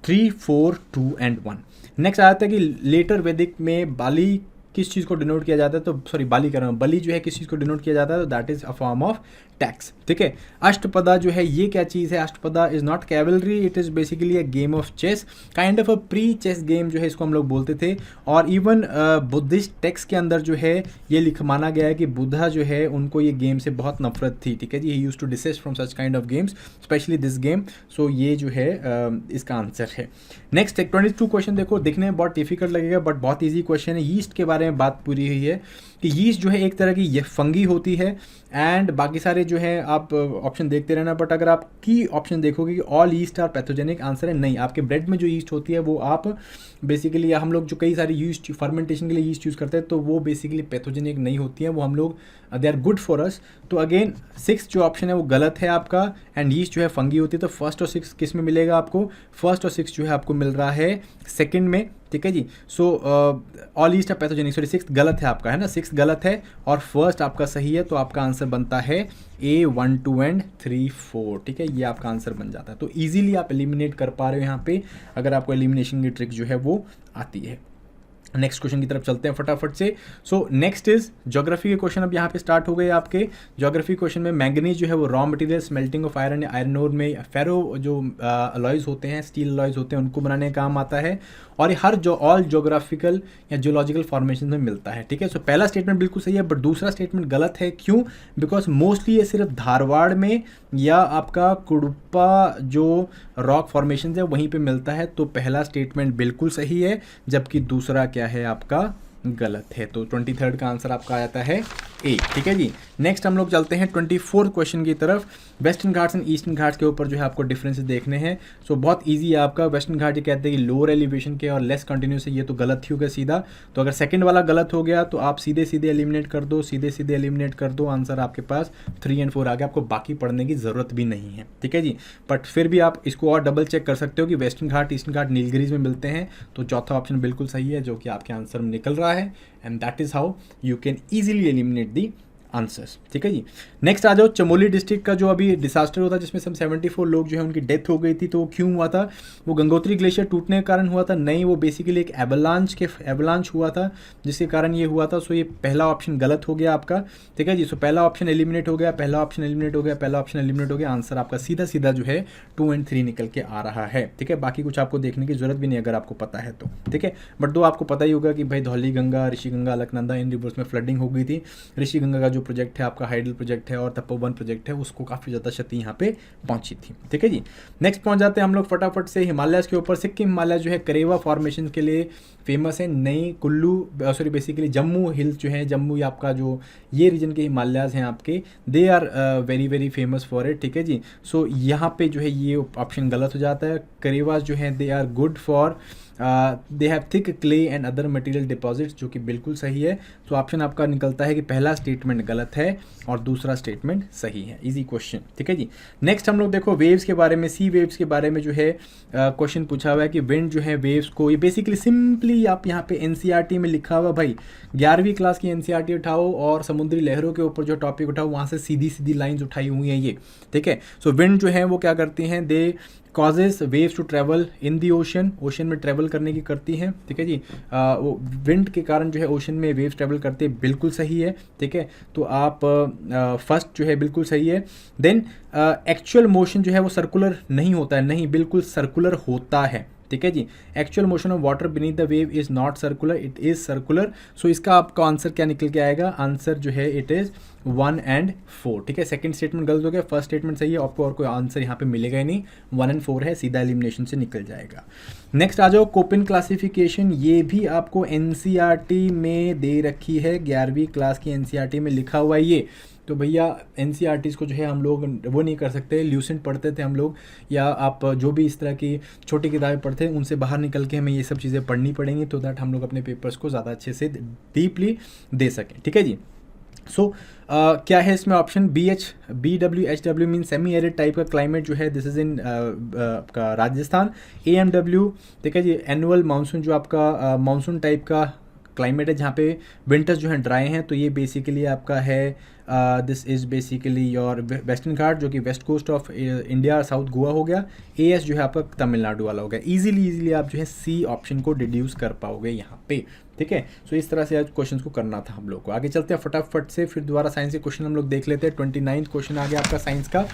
3 4 2 एंड 1। नेक्स्ट आता है कि लेटर वैदिक में बाली किस चीज़ को डिनोट किया जाता है, तो सॉरी बाली कर रहा हूँ, बलि जो है किस चीज़ को डिनोट किया जाता है, तो that is a form of tax. ठीक है, अष्टपदा जो है ये क्या चीज़ है, Ashtapada is not cavalry, it is basically a game of chess, kind of a pre chess game जो है इसको हम लोग बोलते थे। और इवन बुद्धिस्ट टेक्स्ट के अंदर जो है ये माना गया है कि बुद्धा जो है उनको ये गेम से बहुत नफरत थी। ठीक है जी, he used to desist from such kind of games, specially this game. So ये जो है इसका आंसर है। नेक्स्ट 22 क्वेश्चन देखो, दिखने में बहुत डिफिकल्ट लगेगा बट बहुत ईजी क्वेश्चन है। ईस्ट के बारे बारे में बात पूरी हुई है कि यीस्ट जो है एक तरह की ये फंगी होती है, एंड बाकी सारे जो है आप ऑप्शन देखते रहना। बट अगर आप की ऑप्शन देखोगे कि all yeast are pathogenic, answer है नहीं। आपके ब्रेड में जो यीस्ट होती है वो आप बेसिकली, या हम लोग जो कई सारी यीस्ट फर्मेंटेशन के लिए यीस्ट यूज़ करते हैं, तो वो बेसिकली पैथोजेनिक नहीं होती है, वो हम लोग they are good for us. तो अगेन 6 जो ऑप्शन है वो गलत है आपका, एंड यीस्ट जो है फंगी होती है। तो फर्स्ट और 6 किस में मिलेगा आपको? फर्स्ट और 6 जो है आपको मिल रहा है सेकंड में, ठीक है जी। So all yeast are pathogenic, sorry 6 गलत है आपका, है ना, 6 गलत है और फर्स्ट आपका सही है। तो आपका आंसर बनता है A 1 2 एंड 3 4, ठीक है, ये आपका आंसर बन जाता है। तो ईजिली आप एलिमिनेट कर पा रहे हो यहाँ पे, अगर आपको एलिमिनेशन की ट्रिक जो है वो आती है। नेक्स्ट क्वेश्चन की तरफ चलते हैं फटाफट से। सो नेक्स्ट इज ज्योग्राफी के क्वेश्चन अब यहाँ पे स्टार्ट हो गए आपके। ज्योग्राफी क्वेश्चन में मैंगनीज जो है वो raw material smelting of iron या आयरन ओर में फेरो जो अलॉयज होते हैं, स्टील अलॉयज होते हैं, उनको बनाने का काम आता है, और ये हर जो ऑल ज्योग्राफिकल या जियोलॉजिकल फॉर्मेशन में मिलता है, ठीक है। सो पहला स्टेटमेंट बिल्कुल सही है, बट दूसरा स्टेटमेंट गलत है। क्यों? बिकॉज मोस्टली ये सिर्फ धारवाड़ में या आपका कुडुप्पा जो रॉक फॉर्मेशन है वहीं पे मिलता है। तो पहला स्टेटमेंट बिल्कुल सही है, जबकि दूसरा क्या है आपका गलत है। तो 23rd का आंसर आपका आ जाता है ए, ठीक है जी। नेक्स्ट हम लोग चलते हैं 24th क्वेश्चन की तरफ। Western Ghats and eastern Ghats के ऊपर जो है आपको डिफरेंसेस देखने हैं। सो बहुत इजी है आपका। वेस्टर्न घाट ये कहते हैं कि लोअर एलिवेशन के और लेस कंटिन्यूस है, ये तो गलत ही होगा सीधा। तो अगर सेकंड वाला गलत हो गया तो आप सीधे सीधे एलिमिनेट कर दो, सीधे सीधे एलिमिनेट कर दो, आंसर आपके पास 3 और 4 आ गया। आपको बाकी पढ़ने की ज़रूरत भी नहीं है, ठीक है जी। बट फिर भी आप इसको और डबल चेक कर सकते हो कि वेस्टर्न घाट ईस्टर्न घाट नीलगिरीज में मिलते हैं। तो चौथा ऑप्शन बिल्कुल सही है, जो कि आपके आंसर में निकल रहा है, and that is how you can easily eliminate the answers, ठीक है जी। नेक्स्ट आ जाओ चमोली डिस्ट्रिक्ट का जो अभी डिसास्टर हुआ था, जिसमें सब 74 लोग जो है उनकी डेथ हो गई थी। तो वो क्यों हुआ था? वो गंगोत्री ग्लेशियर टूटने के कारण हुआ था? नहीं, वो बेसिकली एक एवलांच हुआ था जिसके कारण ये हुआ था। सो ये पहला ऑप्शन गलत हो गया आपका, ठीक है जी। सो पहला ऑप्शन एलिमिनेट हो गया, पहला ऑप्शन एलिमिनेट हो गया, पहला ऑप्शन एलिमिनेट हो गया। आंसर आपका सीधा सीधा जो है 2 और 3 निकल के आ रहा है, ठीक है। बाकी कुछ आपको देखने की जरूरत भी नहीं अगर आपको पता है तो, ठीक है। बट दो आपको पता ही होगा कि भाई धौली गंगा, ऋषि गंगा, अलकनंदा, इन रिवर्स में फ्लडिंग हो गई थी। ऋषि गंगा का जो प्रोजेक्ट है आपका हाइडल प्रोजेक्ट है, और तपोवन प्रोजेक्ट है, उसको काफ़ी ज़्यादा क्षति यहाँ पे पहुंची थी, ठीक है जी। नेक्स्ट पहुंच जाते हैं हम लोग फटाफट से हिमालयस के ऊपर। सिक्किम हिमालय जो है करेवा फॉर्मेशन के लिए फेमस है। नई Kullu sorry basically Jammu hills जो है, जम्मू या आपका जो ये रीजन के हिमालयाज हैं आपके, they are very very famous for it, ठीक है जी। सो यहाँ पे जो है ये ऑप्शन गलत हो जाता है। करेवास जो है they are good for they have thick clay and other material deposits, जो कि बिल्कुल सही है। तो ऑप्शन आपका निकलता है कि पहला स्टेटमेंट गलत है और दूसरा स्टेटमेंट सही है। इजी क्वेश्चन, ठीक है जी। नेक्स्ट हम लोग देखो वेव्स के बारे में, सी वेव्स के बारे में जो है क्वेश्चन पूछा हुआ है कि विंड जो है वेव्स को, ये बेसिकली सिंपली आप यहाँ पे एनसीईआरटी में लिखा हुआ भाई 11वीं क्लास की एनसीईआरटी उठाओ और समुद्री लहरों के ऊपर जो टॉपिक उठाओ वहाँ से सीधी सीधी लाइन्स उठाई हुई हैं ये, ठीक है। सो विंड जो है वो क्या करती हैं, they causes waves to travel in the ocean, ocean में ट्रैवल करने की करती हैं, ठीक है जी। वो विंड के कारण जो है ओशन में वेव्स ट्रैवल करते हैं, बिल्कुल सही है, ठीक है। तो आप फर्स्ट जो है बिल्कुल सही है। देन एक्चुअल मोशन जो है वो सर्कुलर नहीं होता है, नहीं बिल्कुल सर्कुलर होता है, ठीक है जी। Actual motion of water beneath the wave is not circular, it is circular. So इसका आपका आंसर क्या निकल के आएगा? आंसर जो है इट इज 1 और 4, ठीक है। सेकंड स्टेटमेंट गलत हो गया, फर्स्ट स्टेटमेंट सही है। आपको और कोई आंसर यहाँ पे मिलेगा ही नहीं, 1 और 4 है, सीधा एलिमिनेशन से निकल जाएगा। नेक्स्ट आ जाओ कोपिन क्लासिफिकेशन, ये भी आपको एनसीईआरटी में दे रखी है, 11वीं क्लास की एनसीईआरटी में लिखा हुआ है ये। तो भैया एनसीईआरटीज़ को जो है हम लोग वो नहीं कर सकते, ल्यूसेंट पढ़ते थे हम लोग, या आप जो भी इस तरह की छोटी किताबें पढ़ते हैं उनसे बाहर निकल के हमें ये सब चीज़ें पढ़नी पड़ेंगी, तो दैट हम लोग अपने पेपर्स को ज़्यादा अच्छे से डीपली दे सकें, ठीक है जी। सो क्या है इसमें option? BWHW mean semi arid type का क्लाइमेट जो है, दिस इज़ इन आपका राजस्थान। AMW, ठीक है जी, एनुअल मानसून जो आपका मानसून टाइप का क्लाइमेट है, जहाँ पे विंटर्स जो हैं ड्राई हैं, तो ये बेसिकली आपका है this is basically your western Ghat, जो कि west coast of India, south Goa हो गया। AS जो है आपका तमिलनाडु वाला हो गया। इजीली आप जो है सी ऑप्शन को डिड्यूस कर पाओगे यहाँ पे, ठीक है। सो इस तरह से आज क्वेश्चन को करना था हम लोग को। आगे चलते हैं फटाफट से, फिर दोबारा साइंस के क्वेश्चन हम लोग देख लेते हैं। 29th क्वेश्चन आ गया आपका साइंस का।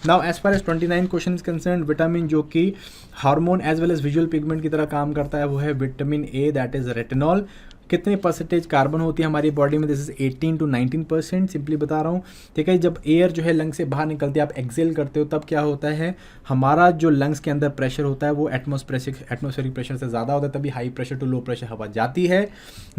Now as far as 29 question is concern, vitamin जो कि hormone as well as visual pigment की तरह काम करता है, वो है vitamin A, that is retinol. कितने परसेंटेज कार्बन होती है हमारी बॉडी में, दिस इज 18 to 19%, सिंपली बता रहा हूँ, ठीक है। जब एयर जो है लंग से बाहर निकलती है, आप एक्सेल करते हो, तब क्या होता है, हमारा जो लंग्स के अंदर प्रेशर होता है वो एटमॉस्फेरिक प्रेशर से ज़्यादा होता है, तभी high pressure to low pressure हवा जाती है।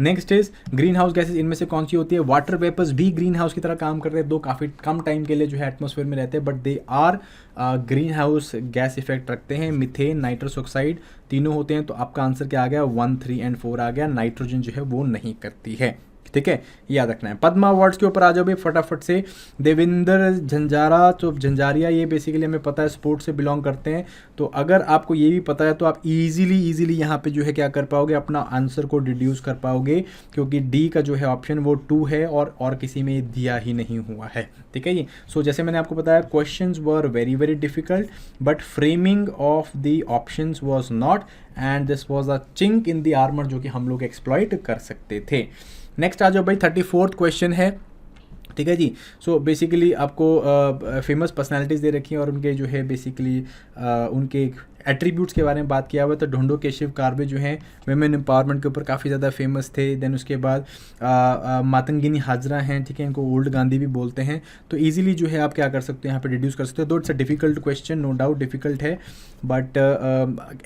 Next is green house gases, इनमें से कौन सी होती है, वाटर वेपर्स भी ग्रीन हाउस की तरह काम करते हैं, दो काफ़ी कम टाइम के लिए जो है एटमॉस्फेयर में रहते हैं, but they are green house gas effect रखते हैं। मिथेन, नाइट्रस ऑक्साइड तीनों होते हैं, तो आपका आंसर क्या आ गया, 1, 3 and 4 आ गया। नाइट्रोजन जो है वो नहीं करती है, ठीक है, याद रखना है। पद्मा अवार्ड्स के ऊपर आ जाओ भाई फटाफट से। देवेंद्र झंझारा, तो झंझारिया ये बेसिकली हमें पता है स्पोर्ट्स से बिलोंग करते हैं, तो अगर आपको ये भी पता है तो आप इजीली यहाँ पे जो है क्या कर पाओगे, अपना आंसर को डिड्यूस कर पाओगे, क्योंकि डी का जो है ऑप्शन वो 2 है और किसी में दिया ही नहीं हुआ है, ठीक है जी। सो जैसे मैंने आपको बताया, questions were very difficult, but framing of the options was not, and this was a chink in the armour जो कि हम लोग एक्सप्लॉइट कर सकते थे। नेक्स्ट आ जाओ भाई, 34th क्वेश्चन है, ठीक है जी। सो बेसिकली आपको फेमस पर्सनालिटीज़ दे रखी हैं और उनके जो है बेसिकली उनके एट्रीब्यूट्स के बारे में बात किया हुआ है। तो ढूंढो केशव कार्वे जो हैं वेमेन एम्पावरमेंट के ऊपर काफ़ी ज़्यादा फेमस थे। देन उसके बाद मातंगिनी हाजरा हैं, ठीक है, इनको ओल्ड गांधी भी बोलते हैं। तो इजीली जो है आप क्या कर सकते हो, यहाँ पे डिड्यूस कर सकते हो। Though it's a difficult question, no doubt difficult है, बट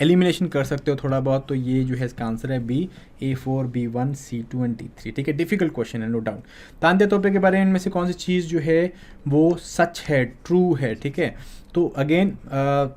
एलिमिनेशन कर सकते हो थोड़ा बहुत। तो ये जो है इसका आंसर है B, A4, B1, C2 and D3, ठीक है। डिफिकल्ट क्वेश्चन है नो डाउट। तांत्या तोपे के बारे में इनमें से कौन सी चीज़ जो है वो सच है, ट्रू है, ठीक है। तो अगेन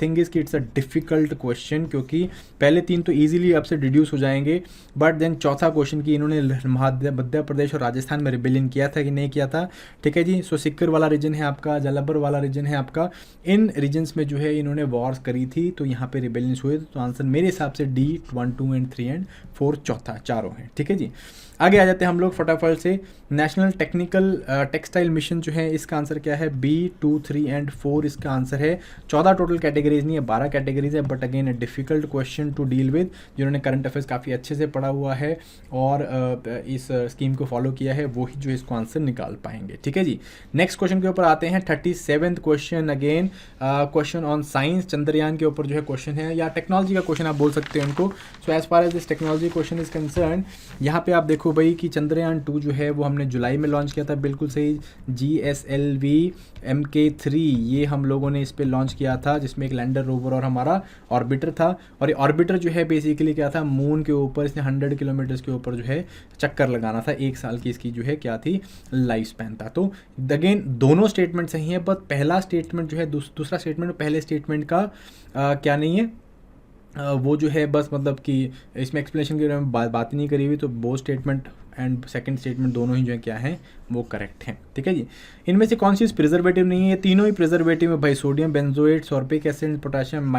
थिंग इज़ कि इट्स अ डिफ़िकल्ट क्वेश्चन, क्योंकि पहले 3 तो इजीली आपसे डिड्यूस हो जाएंगे, बट देन चौथा क्वेश्चन कि इन्होंने मध्य प्रदेश और राजस्थान में रिबेलियन किया था कि नहीं किया था, ठीक है जी। सो सिक्कर वाला रीजन है आपका, जलाबर वाला रीजन है आपका, इन रीजन्स में जो है इन्होंने वॉर्स करी थी, तो यहाँ पे रिबेलियंस हुए। तो आंसर मेरे हिसाब से D, 1, 2 एंड 3 एंड 4 चौथा, चारों हैं, ठीक है जी। आगे आ जाते हैं हम लोग फटाफट से। नेशनल टेक्निकल टेक्सटाइल मिशन जो है इसका आंसर क्या है, B, 2, 3 एंड 4 इसका आंसर है। 14 टोटल कैटेगरीज नहीं है, 12 कैटेगरीज है, but again a difficult question to deal with. जिन्होंने करंट अफेयर्स काफ़ी अच्छे से पढ़ा हुआ है और इस स्कीम को फॉलो किया है, वही जो इसको आंसर निकाल पाएंगे, ठीक है जी। नेक्स्ट क्वेश्चन के ऊपर आते हैं, 37th question, again question on science. Chandrayaan के ऊपर जो है क्वेश्चन है, या टेक्नोलॉजी का क्वेश्चन आप बोल सकते हैं उनको। So as far as this technology question is concern, यहाँ पे आप देखो भाई कि चंद्रयान 2 जो है वो हमने जुलाई में लॉन्च किया था, बिल्कुल सही। GSLV Mk3 ये हम लोगों ने इस पे लॉन्च किया था, जिसमें एक लैंडर रोवर और हमारा ऑर्बिटर था। और ये ऑर्बिटर जो है बेसिकली क्या था, मून के ऊपर इसने 100 किलोमीटर्स के ऊपर जो है चक्कर लगाना था, 1 साल की इसकी जो है क्या थी, लाइफ स्पैन था। तो अगेन दोनों स्टेटमेंट सही है, बट पहला स्टेटमेंट जो है दूसरा स्टेटमेंट पहले स्टेटमेंट का क्या नहीं है, वो जो है बस मतलब कि इसमें एक्सप्लेनेशन के बारे में बात ही नहीं करी हुई। तो वो स्टेटमेंट एंड सेकंड स्टेटमेंट दोनों ही जो है क्या है वो करेक्ट हैं, ठीक है जी। इनमें से कौन सी प्रिजर्वेटिव नहीं है, तीनों ही प्रिजर्वेटिव है भाई। Sodium benzoate, sorbic acid, potassium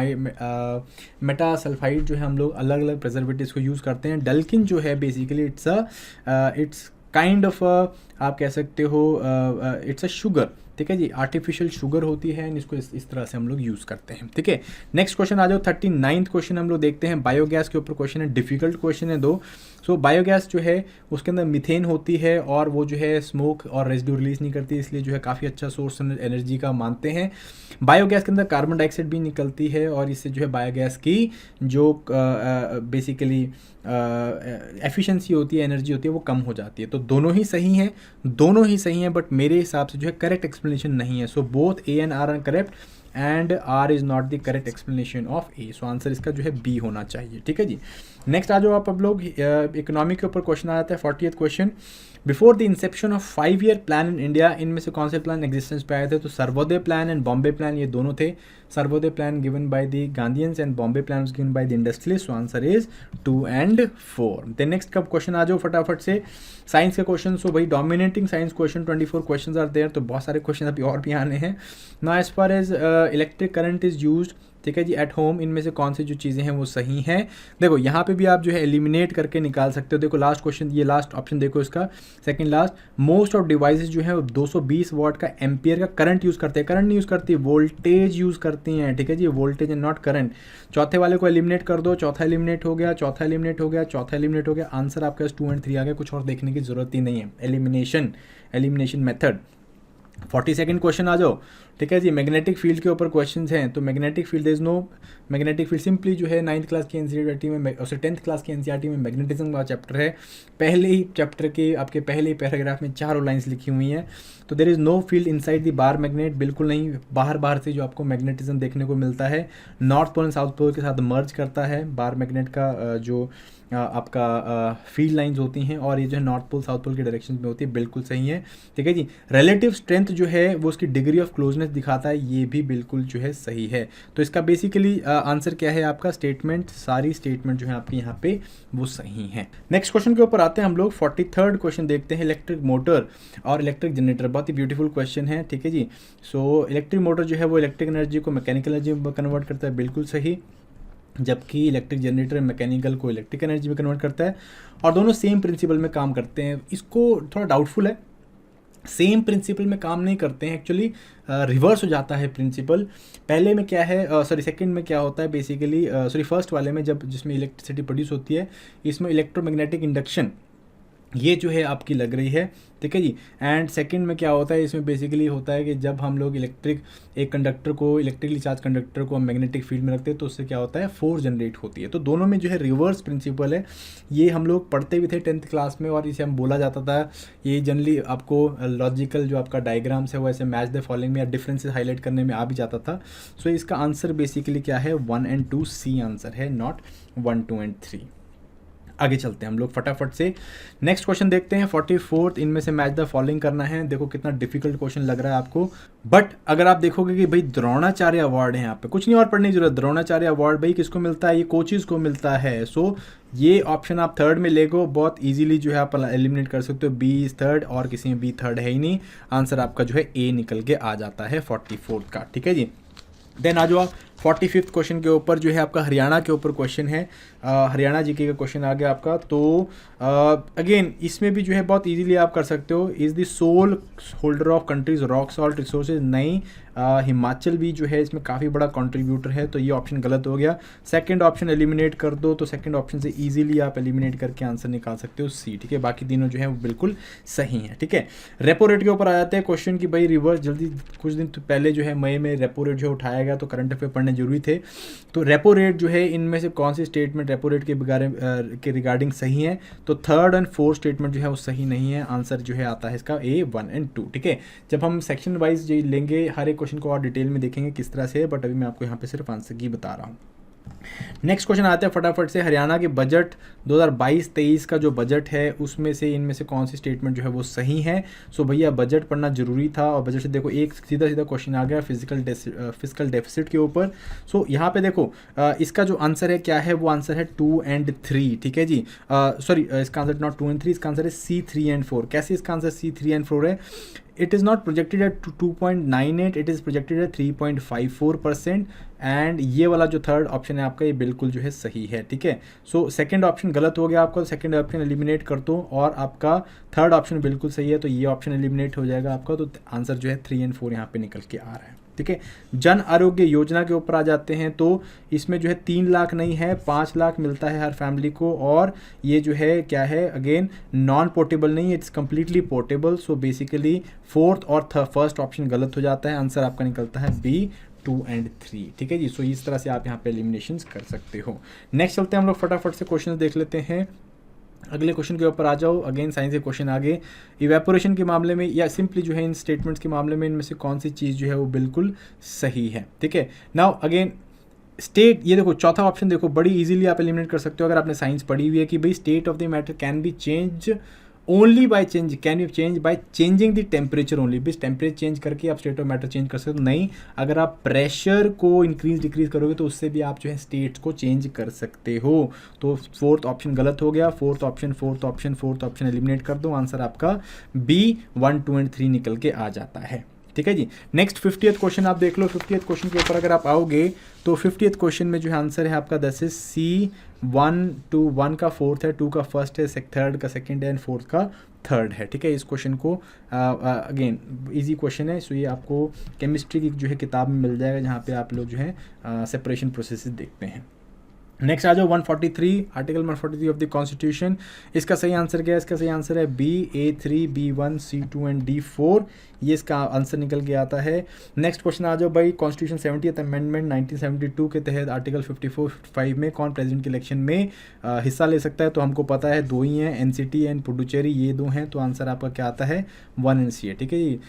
metasulphide जो है हम लोग अलग अलग प्रिजर्वेटिव्स को यूज़ करते हैं। डल्किन जो है बेसिकली इट्स काइंड ऑफ आप कह सकते हो इट्स अ शुगर, ठीक है जी, आर्टिफिशियल शुगर होती है, इसको इस तरह से हम लोग यूज़ करते हैं, ठीक है। नेक्स्ट क्वेश्चन आ जाओ, 39th क्वेश्चन हम लोग देखते हैं। बायोगैस के ऊपर क्वेश्चन है, डिफिकल्ट क्वेश्चन है 2। सो बायोगैस जो है उसके अंदर मीथेन होती है और वो जो है स्मोक और रेजिड्यू रिलीज नहीं करती, इसलिए जो है काफ़ी अच्छा सोर्स एनर्जी का मानते हैं। बायोगैस के अंदर कार्बन डाइऑक्साइड भी निकलती है और इससे जो है बायोगैस की जो बेसिकली एफिशिएंसी होती है, एनर्जी होती है, वो कम हो जाती है। तो दोनों ही सही हैं, दोनों ही सही हैं, बट मेरे हिसाब से जो है करेक्ट एक्सप्लेनेशन नहीं है। So both A and R are correct and R is not the correct explanation of A। So answer इसका जो है B होना चाहिए, ठीक है जी। नेक्स्ट आ जाओ आप अब लोग, इकोनॉमी के ऊपर क्वेश्चन आ जाता है, 40th question. Before the Inception of 5-year plan in India, इनमें से कौन से प्लान एग्जिस्टेंस पे आए थे, तो Sarvodaya plan and Bombay plan ये दोनों थे। Sarvodaya plan given by the Gandhians and Bombay plan was given by the industrialist. So answer is 2 and 4। Then next कब क्वेश्चन आ जाओ फटाफट से, साइंस के क्वेश्चन। सो भाई dominating science question 24 question are there, तो बहुत सारे क्वेश्चन अभी और भी आने हैं ना। As far as electric current is used, ठीक है जी, एट होम, इनमें से कौन सी जो चीज़ें हैं वो सही हैं। देखो यहाँ पे भी आप जो है एलिमिनेट करके निकाल सकते हो। देखो लास्ट क्वेश्चन, ये लास्ट ऑप्शन देखो इसका, second last, most of devices जो है वो 220 वाट का एम्पियर का करंट यूज़ करते हैं। करंट नहीं यूज़ करती, वोल्टेज यूज़ करती हैं, ठीक है जी, वोल्टेज एंड नॉट करंट। चौथे वाले को एलिमिनेट कर दो, चौथा एलिमिनेट हो गया, चौथा एलिमिनेट हो गया, चौथा एलिमिनेट हो गया। आंसर आपका 2 and 3 आ गया, कुछ और देखने की जरूरत ही नहीं है। Elimination method. 42nd क्वेश्चन आ जाओ। ठीक है जी, मैग्नेटिक फील्ड के ऊपर क्वेश्चंस हैं। तो magnetic field is no magnetic field simply जो है 9th क्लास की एनसीईआरटी में और 10th क्लास की एनसीईआरटी में मैग्नेटिज्म का चैप्टर है। पहले ही चैप्टर के आपके पहले ही पैराग्राफ में 4 लाइन्स लिखी हुई हैं। तो there is no field inside the bar magnet, बिल्कुल नहीं, बाहर से जो आपको मैग्नेटिज्म देखने को मिलता है north pole and south pole के साथ मर्ज करता है बार मैग्नेट का जो आपका फील्ड लाइंस होती हैं, और ये जो है नॉर्थ पोल साउथ पोल के डायरेक्शन में होती है, बिल्कुल सही है। ठीक है जी, रिलेटिव स्ट्रेंथ जो है वो उसकी डिग्री ऑफ क्लोजनेस दिखाता है, ये भी बिल्कुल जो है सही है। तो इसका बेसिकली आंसर क्या है आपका, स्टेटमेंट, सारी स्टेटमेंट जो है आपकी यहाँ पे वो सही है। नेक्स्ट क्वेश्चन के ऊपर आते हैं हम लोग। 43rd क्वेश्चन देखते हैं, इलेक्ट्रिक मोटर और इलेक्ट्रिक जनरेटर, बहुत ही ब्यूटीफुल क्वेश्चन है। ठीक है जी, सो इलेक्ट्रिक मोटर जो है वो इलेक्ट्रिक एनर्जी को मैकेनिकल एनर्जी में कन्वर्ट करता है, बिल्कुल सही, जबकि इलेक्ट्रिक जनरेटर मैकेनिकल को इलेक्ट्रिक एनर्जी में कन्वर्ट करता है, और दोनों सेम प्रिंसिपल में काम करते हैं। इसको थोड़ा डाउटफुल है, सेम प्रिंसिपल में काम नहीं करते हैं एक्चुअली, रिवर्स हो जाता है प्रिंसिपल। पहले में क्या है, सेकंड में क्या होता है बेसिकली, फर्स्ट वाले में जब जिसमें इलेक्ट्रिसिटी प्रोड्यूस होती है, इसमें इलेक्ट्रोमैग्नेटिक इंडक्शन ये जो है आपकी लग रही है। ठीक है जी, एंड सेकंड में क्या होता है, इसमें बेसिकली होता है कि जब हम लोग एक कंडक्टर को, इलेक्ट्रिकली चार्ज कंडक्टर को हम मैग्नेटिक फील्ड में रखते हैं तो उससे क्या होता है, फोर्स जनरेट होती है। तो दोनों में जो है रिवर्स प्रिंसिपल है। ये हम लोग पढ़ते भी थे 10th क्लास में, और इसे हम बोला जाता था, ये जनरली आपको लॉजिकल जो आपका डायग्राम्स है वो ऐसे मैच द फॉलोइंग में या डिफरेंसेस हाईलाइट करने में आ भी जाता था। सो इसका आंसर बेसिकली क्या है, 1 and 2 सी आंसर है, नॉट 1, 2 and 3। आगे चलते हैं हम लोग फटाफट से, नेक्स्ट क्वेश्चन देखते हैं। 44th, इनमें से मैच द फॉलोइंग करना है। देखो कितना डिफिकल्ट क्वेश्चन लग रहा है आपको, बट अगर आप देखोगे कि भाई द्रोणाचार्य अवार्ड है यहाँ पे, कुछ नहीं और पढ़ने की जरूरत। द्रोणाचार्य अवार्ड भाई किसको मिलता है, ये कोचेज को मिलता है। सो ये ऑप्शन आप थर्ड में ले गो, बहुत इजीली जो है आप एलिमिनेट कर सकते हो। बी इज थर्ड, और किसी में बी थर्ड है ही नहीं, आंसर आपका जो है ए निकल के आ जाता है 44th का। ठीक है जी, देन आ जाओ 45th क्वेश्चन के ऊपर, जो है आपका हरियाणा के ऊपर क्वेश्चन है। हरियाणा जीके का क्वेश्चन आ गया आपका। तो अगेन इसमें भी जो है बहुत इजीली आप कर सकते हो। Is the sole holder of countries rock salt resources, no. Himachal भी जो है इसमें काफ़ी बड़ा कंट्रीब्यूटर है, तो ये ऑप्शन गलत हो गया। सेकंड ऑप्शन एलिमिनेट कर दो, तो सेकंड ऑप्शन से इजीली आप एलिमिनेट करके आंसर निकाल सकते हो सी। ठीक है, बाकी तीनों जो है वो बिल्कुल सही हैं। ठीक है, रेपो रेट के ऊपर आ जाते हैं क्वेश्चन की भाई रिवर्स, जल्दी कुछ दिन पहले जो है मई में रेपो रेट जो उठाया गया, तो करंट अफेयर पढ़ने जरूरी थे। तो रेपो रेट जो है, इनमें से कौन सी स्टेटमेंट रेपो रेट के रिगार्डिंग सही है, तो थर्ड एंड फोर्थ स्टेटमेंट जो है वो सही नहीं है। आंसर जो है आता है इसका ए 1 and 2। ठीक है, जब हम सेक्शन वाइज लेंगे हर एक क्वेश्चन को और डिटेल में देखेंगे किस तरह से, बट अभी मैं आपको यहाँ पे सिर्फ आंसर की बता रहा हूँ। नेक्स्ट क्वेश्चन आते हैं फटाफट से। हरियाणा के बजट 2022-23 का जो बजट है, उसमें से इनमें से कौन सी स्टेटमेंट जो है वो सही है। सो भैया बजट पढ़ना जरूरी था, और बजट से देखो एक सीधा क्वेश्चन आ गया फिजिकल डेफिसिट के ऊपर। सो यहाँ पे देखो इसका जो आंसर है क्या है, वो आंसर है 2 and 3। ठीक है जी, सॉरी इसका आंसर नॉट 2 and 3, इसका आंसर है C 3 and 4। कैसे इसका आंसर C 3 and 4 है, it is not projected at 2.98, it is projected at 3.54%। And ये वाला जो थर्ड ऑप्शन है आपका, ये बिल्कुल जो है सही है। ठीक है, सो सेकंड ऑप्शन गलत हो गया आपका, तो सेकंड ऑप्शन एलिमिनेट कर दो, और आपका थर्ड ऑप्शन बिल्कुल सही है, तो ये ऑप्शन एलिमिनेट हो जाएगा आपका। तो आंसर जो है 3 and 4 यहाँ पे निकल के आ रहा है। ठीक है, जन आरोग्य योजना के ऊपर आ जाते हैं। तो इसमें जो है 3 लाख नहीं है, 5 लाख मिलता है हर फैमिली को, और ये जो है क्या है, अगेन नॉन पोर्टेबल नहीं, it's completely portable. So basically fourth और फर्स्ट ऑप्शन गलत हो जाता है, आंसर आपका निकलता है बी 2 and 3। ठीक है जी, सो इस तरह से आप यहाँ पे एलिमिनेशन कर सकते हो। नेक्स्ट चलते हैं हम लोग फटाफट से क्वेश्चन देख लेते हैं। अगले क्वेश्चन के ऊपर आ जाओ। अगेन साइंस के क्वेश्चन आगे, इवेपोरेशन के मामले में या सिंपली जो है इन स्टेटमेंट्स के मामले में, इनमें से कौन सी चीज़ जो है वो बिल्कुल सही है। ठीक है, नाउ अगेन स्टेट, ये देखो चौथा ऑप्शन देखो, बड़ी इजीली आप एलिमिनेट कर सकते हो अगर आपने साइंस पढ़ी हुई है, कि भाई state of the matter can be change only by changing the temperature only. बस टेम्परेचर चेंज करके आप स्टेट ऑफ मैटर चेंज कर सकते हो, नहीं। अगर आप प्रेशर को इंक्रीज डिक्रीज करोगे तो उससे भी आप जो है स्टेट को चेंज कर सकते हो। तो फोर्थ ऑप्शन गलत हो गया, फोर्थ ऑप्शन एलिमिनेट कर दो, आंसर आपका बी 1, 2 and 3 निकल के आ जाता है। ठीक है जी, नेक्स्ट 50th क्वेश्चन आप देख लो। 50th क्वेश्चन के ऊपर अगर आप आओगे, तो 50th क्वेश्चन में जो है आंसर है आपका दस से C 1 to 1 का फोर्थ है, 2 का फर्स्ट है, थर्ड का सेकंड है, एंड फोर्थ का थर्ड है। ठीक है, इस क्वेश्चन को अगेन इजी क्वेश्चन है। सो ये आपको केमिस्ट्री की जो है किताब में मिल जाएगा, जहाँ पे आप लोग जो है सेपरेशन प्रोसेसेस देखते हैं। नेक्स्ट आ जाओ 143, आर्टिकल 143 ऑफ द कॉन्स्टिट्यूशन। इसका सही आंसर क्या है? इसका सही आंसर है B, A3, B1, C2 and D4। ये इसका आंसर निकल के आता है। नेक्स्ट क्वेश्चन आ जाओ भाई, कॉन्स्टिट्यूशन 70th अमेंडमेंट 1972 के तहत आर्टिकल 54, 55 में कौन प्रेसिडेंट के इलेक्शन में हिस्सा ले सकता है? तो हमको पता है दो ही हैं, NCT एंड पुडुचेरी, ये दो हैं। तो आंसर आपका क्या आता है? 1 NCA। ठीक है जी।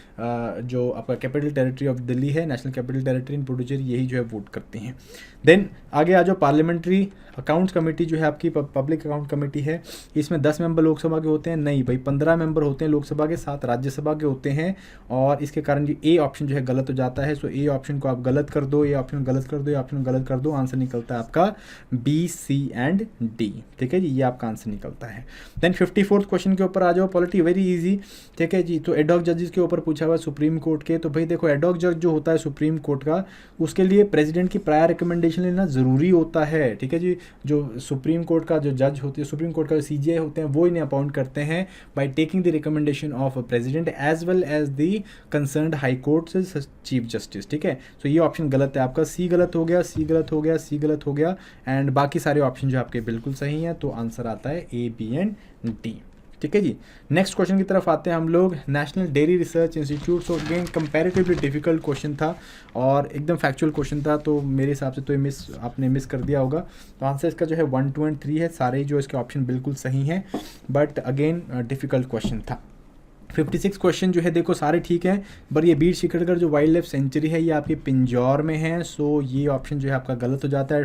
जो आपका कैपिटल टेरिटरी ऑफ दिल्ली है, national capital territory in Puducherry, यही जो है वोट करती हैं। देन आगे आ जाओ, पार्लियामेंट्री अकाउंट्स कमेटी जो है आपकी, पब्लिक अकाउंट कमेटी है। इसमें 10 मेंबर लोकसभा के होते हैं? नहीं भाई, 15 मेंबर होते हैं लोकसभा के, 7 राज्यसभा के होते हैं। और इसके कारण ये ए ऑप्शन जो है गलत हो जाता है। सो ए ऑप्शन को आप गलत कर दो, ए ऑप्शन गलत कर दो, ए ऑप्शन गलत कर दो। आंसर निकलता है आपका B, C एंड D। ठीक है जी, ये आपका आंसर निकलता है। देन 54th क्वेश्चन के ऊपर आ जाओ, पॉलिटी वेरी इजी। ठीक है जी। तो एडॉक जजेस के ऊपर पूछा हुआ सुप्रीम कोर्ट के। तो भाई देखो, एडॉक जज जो होता है सुप्रीम कोर्ट का, उसके लिए प्रेसिडेंट की प्रायर रिकमेंडेशन लेना ज़रूरी होता है। ठीक है जी। जो सुप्रीम कोर्ट का जो जज होती है, सुप्रीम कोर्ट का जो CJI होते हैं, वो इन्हें अपॉइंट करते हैं by taking the recommendation of president as well as the concerned high court से चीफ जस्टिस। ठीक है। सो ये ऑप्शन गलत है आपका, C गलत हो गया, C गलत हो गया, C गलत हो गया। एंड बाकी सारे ऑप्शन जो आपके बिल्कुल सही हैं। तो आंसर आता है A, B एंड D। ठीक है जी। नेक्स्ट क्वेश्चन की तरफ आते हैं हम लोग, national dairy research institute. So again comparatively difficult question था और एकदम फैक्चुअल क्वेश्चन था, तो मेरे हिसाब से तो ये आपने मिस कर दिया होगा। तो आंसर इसका जो है 1, 2 एंड 3 है। सारे जो इसके ऑप्शन बिल्कुल सही हैं, बट अगेन डिफिकल्ट क्वेश्चन था। 56 क्वेश्चन जो है देखो सारे ठीक हैं, पर ये बीर शिखरगढ़ जो वाइल्ड लाइफ सेंचुरी है, ये आपके पिंजौर में है। सो ये ऑप्शन जो है आपका गलत हो जाता है।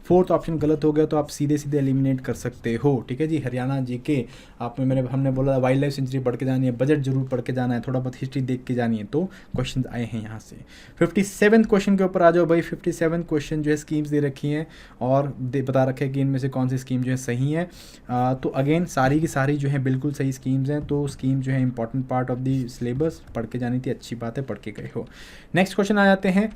फोर्थ ऑप्शन गलत हो गया, तो आप सीधे सीधे एलिमिनेट कर सकते हो। ठीक है जी। हरियाणा GK आपने हमने बोला वाइल्ड लाइफ सेंचुरी पढ़ के जानी है, बजट जरूर पढ़ के जाना है, थोड़ा बहुत हिस्ट्री देख के जानी है, तो क्वेश्चन आए हैं यहाँ से। 57 क्वेश्चन के ऊपर आ जाओ भाई। 57 क्वेश्चन जो है स्कीम्स दे रखी हैं और बता रखे हैं कि इनमें से कौन सी स्कीम जो है सही है। तो अगेन सारी की सारी जो है बिल्कुल सही स्कीम्स हैं। तो स्कीम जो है important part of the syllabus, पढ़ के जानी थी, अच्छी बात है, पढ़ के गए हो। नेक्स्ट क्वेश्चन आ जाते हैं,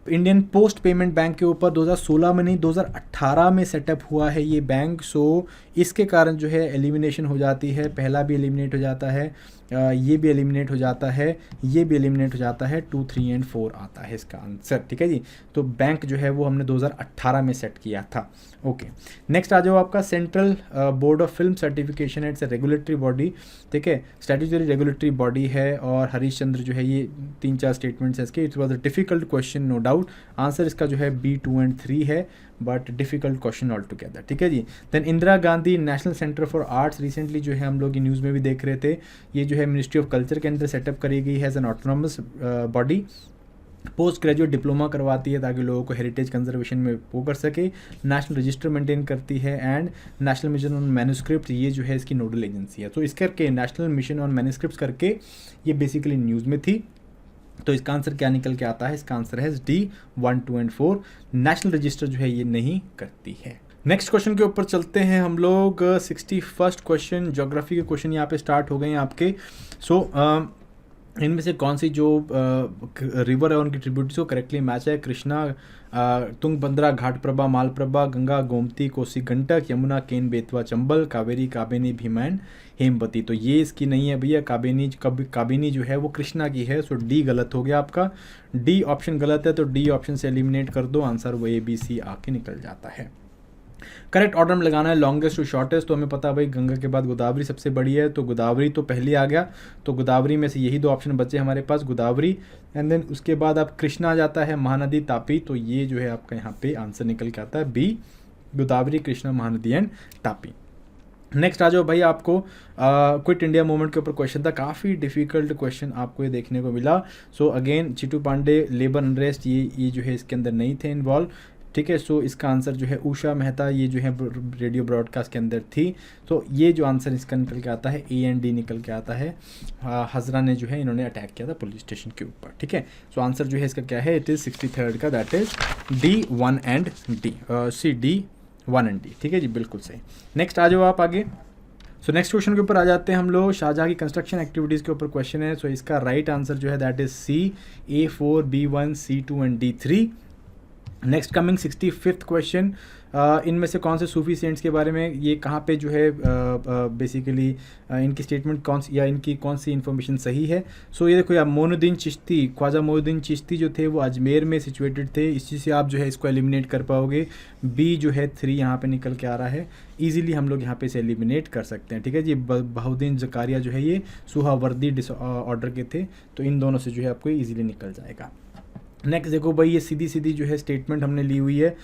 इंडियन पोस्ट पेमेंट बैंक के ऊपर 2016 में नहीं 2018 में सेटअप हुआ है ये बैंक। सो इसके कारण जो है एलिमिनेशन हो जाती है, पहला भी एलिमिनेट हो जाता है, ये भी एलिमिनेट हो जाता है, ये भी एलिमिनेट हो जाता है, 2, 3 एंड 4 आता है इसका आंसर। ठीक है जी। तो बैंक जो है वो हमने 2018 में सेट किया था। ओके। नेक्स्ट आ जाओ आपका, central board of film certification, it's a regulatory body. ठीक है, स्टैट्यूटरी रेगुलेटरी बॉडी है। और हरीश चंद्र जो है, ये 3-4 स्टेटमेंट्स हैं इसके। It was a difficult question no doubt. Answer इसका जो है B, 2 एंड 3 है, but difficult question all together. ठीक है जी। Then Indira Gandhi national centre for arts, recently जो है हम लोग न्यूज़ में भी देख रहे थे, ये जो है मिनिस्ट्री ऑफ कल्चर के अंदर सेटअप करी गई है as an autonomous body. Post graduate diploma करवाती है ताकि लोगों को हेरिटेज कंजर्वेशन में वो कर सके। नेशनल रजिस्टर मेंटेन करती है and national mission on manuscript, ये जो है इसकी नोडल एजेंसी है। तो इस करके नेशनल मिशन ऑन मैन्युस्क्रिप्ट करके ये बेसिकली न्यूज़ में थी। तो इसका आंसर क्या निकल के आता है? इसका आंसर है D, 1, 2 एंड 4। नेशनल रजिस्टर जो है ये नहीं करती है। नेक्स्ट क्वेश्चन के ऊपर चलते हैं हम लोग। 61st क्वेश्चन, ज्योग्राफी के क्वेश्चन यहाँ पे स्टार्ट हो गए हैं आपके। इनमें से कौन सी जो रिवर है उनकी ट्रिब्यूटरीज को करेक्टली मैच है? कृष्णा, तुंगभद्रा, घाटप्रभा, मालप्रभा, गंगा, गोमती, कोसी, गंडक, यमुना, केन, बेतवा, चंबल, कावेरी, काबिनी, भीमा एंड हेमवती। तो ये इसकी नहीं है भैया, काबिनी जो है वो कृष्णा की है। सो D गलत हो गया आपका, D ऑप्शन गलत है। तो D ऑप्शन से एलिमिनेट कर दो, आंसर वो ABC आके निकल जाता है। करेक्ट ऑर्डर में लगाना है लॉन्गेस्ट टू शॉर्टेस्ट। तो हमें पता है भाई गंगा के बाद गोदावरी सबसे बड़ी है, तो गोदावरी तो पहले आ गया। तो गोदावरी में से यही 2 ऑप्शन बचे हमारे पास, गोदावरी एंड देन उसके बाद आप कृष्णा आ जाता है, महानदी, तापी। तो ये जो है आपका यहाँ पे आंसर निकल के आता है B, Godavari, Krishna, Mahanadi and Tapi. Next आ जाओ भाई, आपको क्विट इंडिया मूवमेंट के ऊपर क्वेश्चन था, काफ़ी डिफिकल्ट क्वेश्चन आपको ये देखने को मिला। So again Chittu Pandey, labour unrest, ये जो है इसके अंदर नहीं थे इन्वॉल्व। ठीक है। सो इसका आंसर जो है उषा मेहता, ये जो है रेडियो ब्रॉडकास्ट के अंदर थी। तो ये जो आंसर इसका निकल के आता है A एंड D निकल के आता है। हजरा ने जो है इन्होंने अटैक किया था पुलिस स्टेशन के ऊपर। ठीक है। सो आंसर जो है इसका क्या है? इट इज़ 63rd का, that is D, 1 and D, D, 1 and D। ठीक है जी, बिल्कुल सही। नेक्स्ट आ जाओ आप आगे। सो नेक्स्ट क्वेश्चन के ऊपर आ जाते हैं हम लोग। शाहजहाँ की कंस्ट्रक्शन एक्टिविटीज़ के ऊपर क्वेश्चन है। सो इसका राइट आंसर जो है that is C, A4, B1, C2 and D3। Next coming 65th question, इनमें से कौन से सूफी सेंट्स के बारे में, ये कहाँ पे जो है बेसिकली इनकी स्टेटमेंट कौन सी या इनकी कौन सी इन्फॉर्मेशन सही है। सो ये देखो यार, मोइनुद्दीन चिश्ती, ख्वाजा मोइनुद्दीन चिश्ती जो थे वो अजमेर में सिचुएटेड थे। इस चीज़ से आप जो है इसको एलिमिनेट कर पाओगे। बी जो है 3 यहाँ पे निकल के आ रहा है, ईजिली हम लोग यहाँ पे इसे एलिमिनेट कर सकते हैं। ठीक है जी, बहाउद्दीन ज़कारिया जो है ये सुहावर्दी डिसऑर्डर के थे, तो इन दोनों से जो है आपको ईजिली निकल जाएगा। नेक्स्ट देखो भाई, ये सीधी सीधी जो है स्टेटमेंट हमने ली हुई है।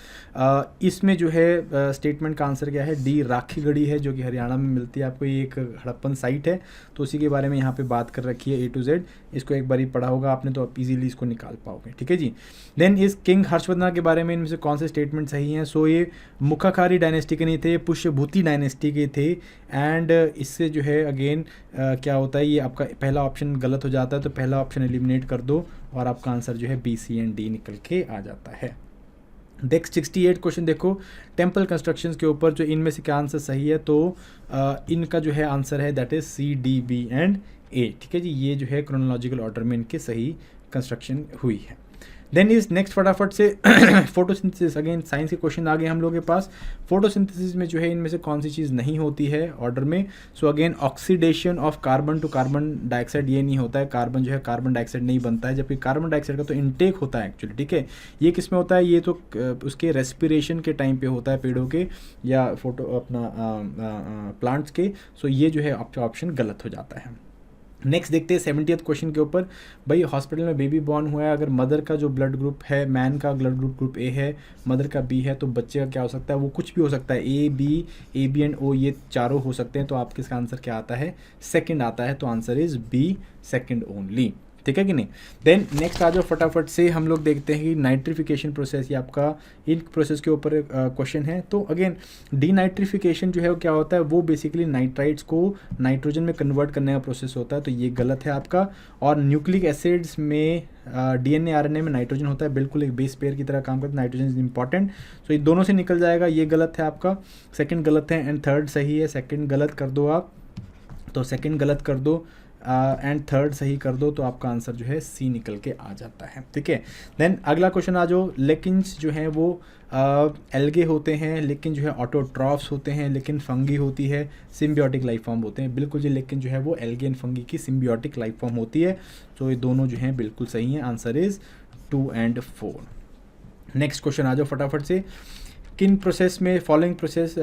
इसमें जो है स्टेटमेंट का आंसर क्या है, डी राखीगढ़ी है, जो कि हरियाणा में मिलती है आपको। ये एक हड़प्पन साइट है, तो उसी के बारे में यहाँ पे बात कर रखी है A to Z। इसको एक बार ही पढ़ा होगा आपने, तो आप इजीली इसको निकाल पाओगे। ठीक है जी। देन इस किंग हर्षवर्धन के बारे में इनमें से कौन से स्टेटमेंट सही हैं। सो ये मुखाखारी डायनेस्टी के नहीं थे, पुष्यभूति डायनेस्टी के थे। एंड इससे जो है अगेन क्या होता है, ये आपका पहला ऑप्शन गलत हो जाता है, तो पहला ऑप्शन एलिमिनेट कर दो और आपका आंसर जो है B, C एंड D निकल के आ जाता है। नेक्स्ट 68 क्वेश्चन देखो, टेम्पल कंस्ट्रक्शंस के ऊपर, जो इनमें से क्या आंसर सही है। तो इनका जो है आंसर है that is C, D, B and A। ठीक है जी, ये जो है क्रोनोलॉजिकल ऑर्डर में इनके सही कंस्ट्रक्शन हुई है। देन इज नेक्स्ट फटाफट से फोटोसिंथेसिस, अगेन साइंस के क्वेश्चन आ गए हम लोग के पास। फोटोसिंथेसिस में जो है इनमें से कौन सी चीज़ नहीं होती है ऑर्डर में। So again oxidation of carbon to carbon dioxide, ये नहीं होता है। कार्बन जो है कार्बन डाइऑक्साइड नहीं बनता है, जबकि कार्बन डाइऑक्साइड का तो इनटेक होता है एक्चुअली। ठीक है, ये किस में होता है, ये तो उसके रेस्पिरेशन के टाइम पे होता है, पेड़ों के या फोटो अपना प्लांट्स के। सो ये जो है आपका ऑप्शन गलत हो जाता है। नेक्स्ट देखते हैं 70th क्वेश्चन के ऊपर। भाई हॉस्पिटल में बेबी बॉर्न हुआ है, अगर मदर का जो ब्लड ग्रुप है, मैन का ब्लड ग्रुप A है, मदर का B है, तो बच्चे का क्या हो सकता है, वो कुछ भी हो सकता है। A B एंड O, ये चारों हो सकते हैं। तो आपके इसका आंसर क्या आता है, सेकंड आता है। तो answer is B, second only. ठीक है कि नहीं। देन नेक्स्ट आ जाओ फटाफट से, हम लोग देखते हैं कि नाइट्रिफिकेशन प्रोसेस, ये आपका इन प्रोसेस के ऊपर क्वेश्चन है। तो अगेन डीनाइट्रिफिकेशन जो है वो क्या होता है, वो बेसिकली नाइट्राइट्स को नाइट्रोजन में कन्वर्ट करने का प्रोसेस होता है। तो ये गलत है आपका। और न्यूक्लिक एसिड्स में DNA RNA में नाइट्रोजन होता है, बिल्कुल एक बेस पेयर की तरह काम करता है। नाइट्रोजन इज इंपॉर्टेंट, सो ये दोनों से निकल जाएगा। ये गलत है आपका, सेकंड गलत है एंड थर्ड सही है। सेकंड गलत कर दो आप, तो सेकंड गलत कर दो एंड थर्ड सही कर दो, तो आपका आंसर जो है C निकल के आ जाता है। ठीक है। देन अगला क्वेश्चन आ जाओ, लेकिन्स जो हैं वो एल्गे होते हैं, लेकिन जो है ऑटोट्रॉफ्स होते हैं, लेकिन फंगी होती है, सिम्बियोटिक लाइफ फॉर्म होते हैं। बिल्कुल जी, लेकिन जो है वो एल्गे एंड फंगी की सिम्बियोटिक लाइफ फॉर्म होती है। तो ये दोनों जो हैं बिल्कुल सही हैं। Answer is 2 and 4। Next question आ जाओ फटाफट से, किन प्रोसेस में following process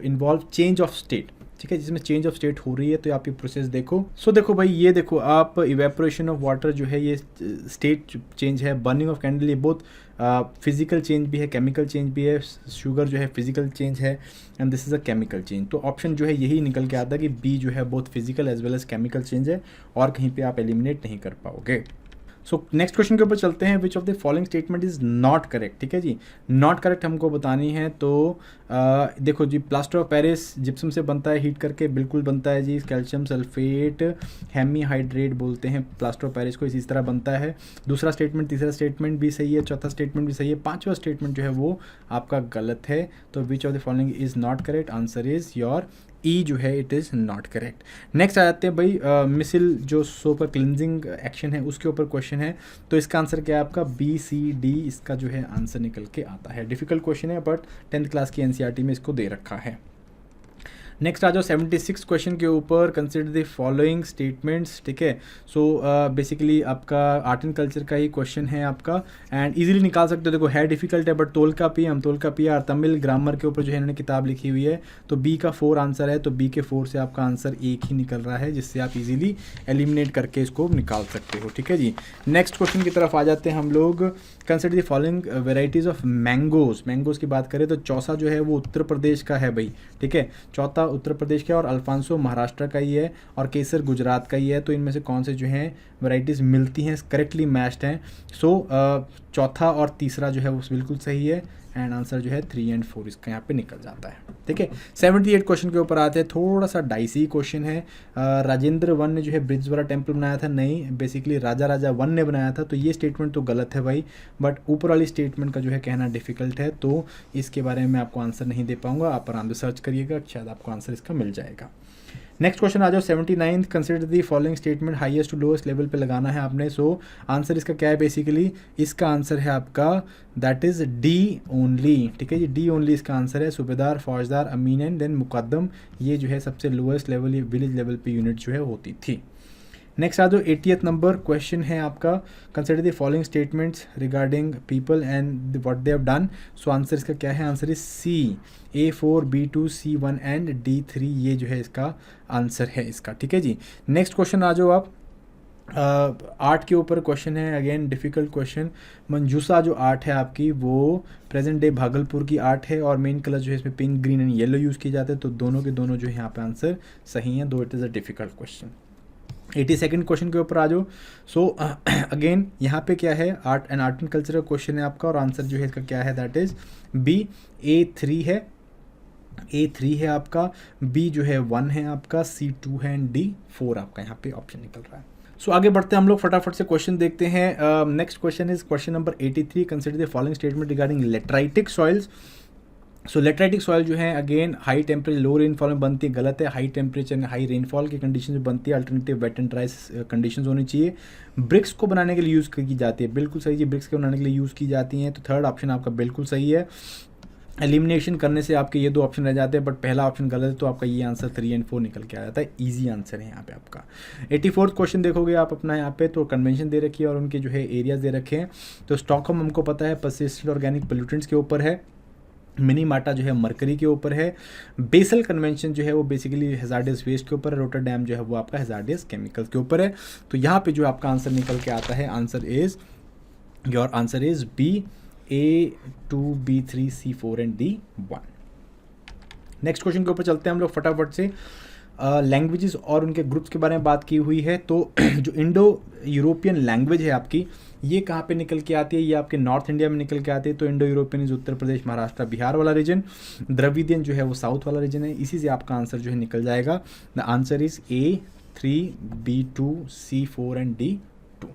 involve change of state. ठीक है, जिसमें चेंज ऑफ स्टेट हो रही है, तो आप ये प्रोसेस देखो। सो देखो भाई, ये देखो आप, इवेपोरेशन ऑफ वाटर जो है ये स्टेट चेंज है। बर्निंग ऑफ कैंडल, ये बहुत फिजिकल चेंज भी है, केमिकल चेंज भी है। शुगर जो है फिजिकल चेंज है and this is a chemical change. तो ऑप्शन जो है यही निकल के आता है कि B जो है बहुत physical as well as chemical change है, और कहीं पे आप एलिमिनेट नहीं कर पाओगे। सो नेक्स्ट क्वेश्चन के ऊपर चलते हैं, विच of the following statement is not correct. ठीक है जी, नॉट करेक्ट हमको बतानी है। तो देखो जी, प्लास्टर ऑफ पेरिस जिप्सम से बनता है, हीट करके बिल्कुल बनता है जी। कैल्शियम सल्फेट हेमीहाइड्रेट बोलते हैं प्लास्टर ऑफ पेरिस को, इसी तरह बनता है। दूसरा स्टेटमेंट, तीसरा स्टेटमेंट भी सही है, चौथा स्टेटमेंट भी सही है, पांचवा स्टेटमेंट जो है वो आपका गलत है। तो which of the following is not correct, answer is your E जो है it is not correct. Next आ जाते हैं भाई, मिसिल जो सोप का क्लिनजिंग एक्शन है उसके ऊपर क्वेश्चन है। तो इसका आंसर क्या है आपका, B, C, D इसका जो है आंसर निकल के आता है। डिफिकल्ट क्वेश्चन है, बट 10th क्लास की NCERT में इसको दे रखा है। नेक्स्ट आ जाओ 76 क्वेश्चन के ऊपर, कंसिडर द फॉलोइंग स्टेटमेंट्स। ठीक है, सो बेसिकली आपका आर्ट एंड कल्चर का ही क्वेश्चन है आपका, एंड इजीली निकाल सकते हो। देखो है डिफिकल्ट है, बट तोलका पी और तमिल ग्रामर के ऊपर जो है इन्होंने किताब लिखी हुई है। तो B का 4 आंसर है, तो B के 4 से आपका आंसर एक ही निकल रहा है, जिससे आप इजीली एलिमिनेट करके इसको निकाल सकते हो। ठीक है जी, नेक्स्ट क्वेश्चन की तरफ आ जाते हैं हम लोग। Consider the following varieties of mangoes की बात करें तो चौसा जो है वो उत्तर प्रदेश का है भाई। ठीक है, चौथा उत्तर प्रदेश का, और अल्फांसो महाराष्ट्र का ही है, और केसर गुजरात का ही है। तो इनमें से कौन से जो हैं वैरायटीज़ मिलती हैं, करेक्टली मैच्ड हैं। सो चौथा और तीसरा जो है वो बिल्कुल सही है, एंड आंसर जो है 3 एंड 4 इसका यहाँ पे निकल जाता है। ठीक है, 78 क्वेश्चन के ऊपर आते हैं, थोड़ा सा डाइसी क्वेश्चन है। राजेंद्र वन ने जो है ब्रिजवाड़ा टेम्पल बनाया था, नहीं, बेसिकली राजा वन ने बनाया था। तो ये स्टेटमेंट तो गलत है भाई, बट ऊपर वाली स्टेटमेंट का जो है कहना डिफिकल्ट है, तो इसके बारे में आपको आंसर नहीं दे पाऊंगा। आप आराम से सर्च करिएगा, शायद आपको आंसर इसका मिल जाएगा। नेक्स्ट क्वेश्चन आ जाओ 79th, consider the following statement highest to lowest level पे लगाना है आपने। सो आंसर इसका क्या है बेसिकली, इसका आंसर है आपका दैट इज डी ओनली, ठीक है जी, डी ओनली इसका आंसर है। सूबेदार, फौजदार, अमीन एंड देन मुकद्दम, ये जो है सबसे लोएस्ट लेवल विलेज लेवल पे यूनिट जो है होती थी। नेक्स्ट आ जाओ 80th नंबर क्वेश्चन है आपका, consider the following statements regarding people and what they have done. So answer इसका क्या है, answer is C, A4, B2, C1 and D3, ये जो है इसका आंसर है इसका, ठीक है जी। नेक्स्ट क्वेश्चन आ जाओ आप, आर्ट के ऊपर क्वेश्चन है, अगेन डिफ़िकल्ट क्वेश्चन। मंजूसा जो आर्ट है आपकी वो प्रेजेंट डे भागलपुर की आर्ट है और मेन कलर जो है इसमें pink, green and yellow use किए जाते हैं, तो दोनों के दोनों जो है यहाँ पे आंसर सही हैं, दो it is a difficult question. 82nd question के ऊपर आ जाओ। सो अगेन यहाँ पे क्या है, आर्ट एंड कल्चर का क्वेश्चन है आपका और आंसर जो है इसका क्या है, दैट इज बी, A3 है, A3 है आपका, B जो है 1 है आपका, C2 है एंड D4 आपका यहाँ पे ऑप्शन निकल रहा है। सो आगे बढ़ते हैं हम लोग, फटाफट से क्वेश्चन देखते हैं। Next question is question number 83, consider the following statement regarding lateritic soils. So lateritic soil जो है again high temperature low rainfall में बनती है, गलत है। हाई टेम्परेचर हाई रेनफॉल की कंडीशन में बनती है, alternative wet and dry condition होनी चाहिए। ब्रिक्स को बनाने के लिए यूज़ की जाती है, बिल्कुल सही जी, ब्रिक्स को बनाने के लिए यूज़ की जाती हैं, तो थर्ड ऑप्शन आपका बिल्कुल सही है। एलिमिनेशन करने से आपके ये दो ऑप्शन रह जाते हैं, बट पहला ऑप्शन गलत है, तो आपका ये आंसर 3 और 4 निकल के आ जाता है, ईजी आंसर है यहाँ पे आपका। 84th क्वेश्चन देखोगे आप अपना यहाँ पे, तो कन्वेंशन दे रखी है और उनके जो है एरियाज दे रखे हैं। तो स्टॉकहोम हमको पता है पर्सिस्टेंट ऑर्गेनिक पोल्यूटेंट्स के ऊपर है, मिनीमाटा जो है मरकरी के ऊपर है, बेसल कन्वेंशन जो है वो बेसिकली हैजार्डियस वेस्ट के ऊपर है, रोटरडैम जो है वो आपका हैजार्डियस केमिकल्स के ऊपर है। तो यहाँ पे जो आपका आंसर निकल के आता है, answer is your answer is B, A2, B3, C4 and D1। Next question के ऊपर चलते हैं हम लोग फटाफट से। लैंग्वेजेस और उनके ग्रुप्स के बारे में बात की हुई है, तो जो इंडो यूरोपियन लैंग्वेज है आपकी, ये कहाँ पे निकल के आती है, ये आपके नॉर्थ इंडिया में निकल के आती है। तो Indo European is Uttar Pradesh, Maharashtra, Bihar वाला रीजन, द्रविडियन जो है वो साउथ वाला रीजन है, इसी से आपका आंसर जो है निकल जाएगा। The answer is A3, B2, C4 and D2,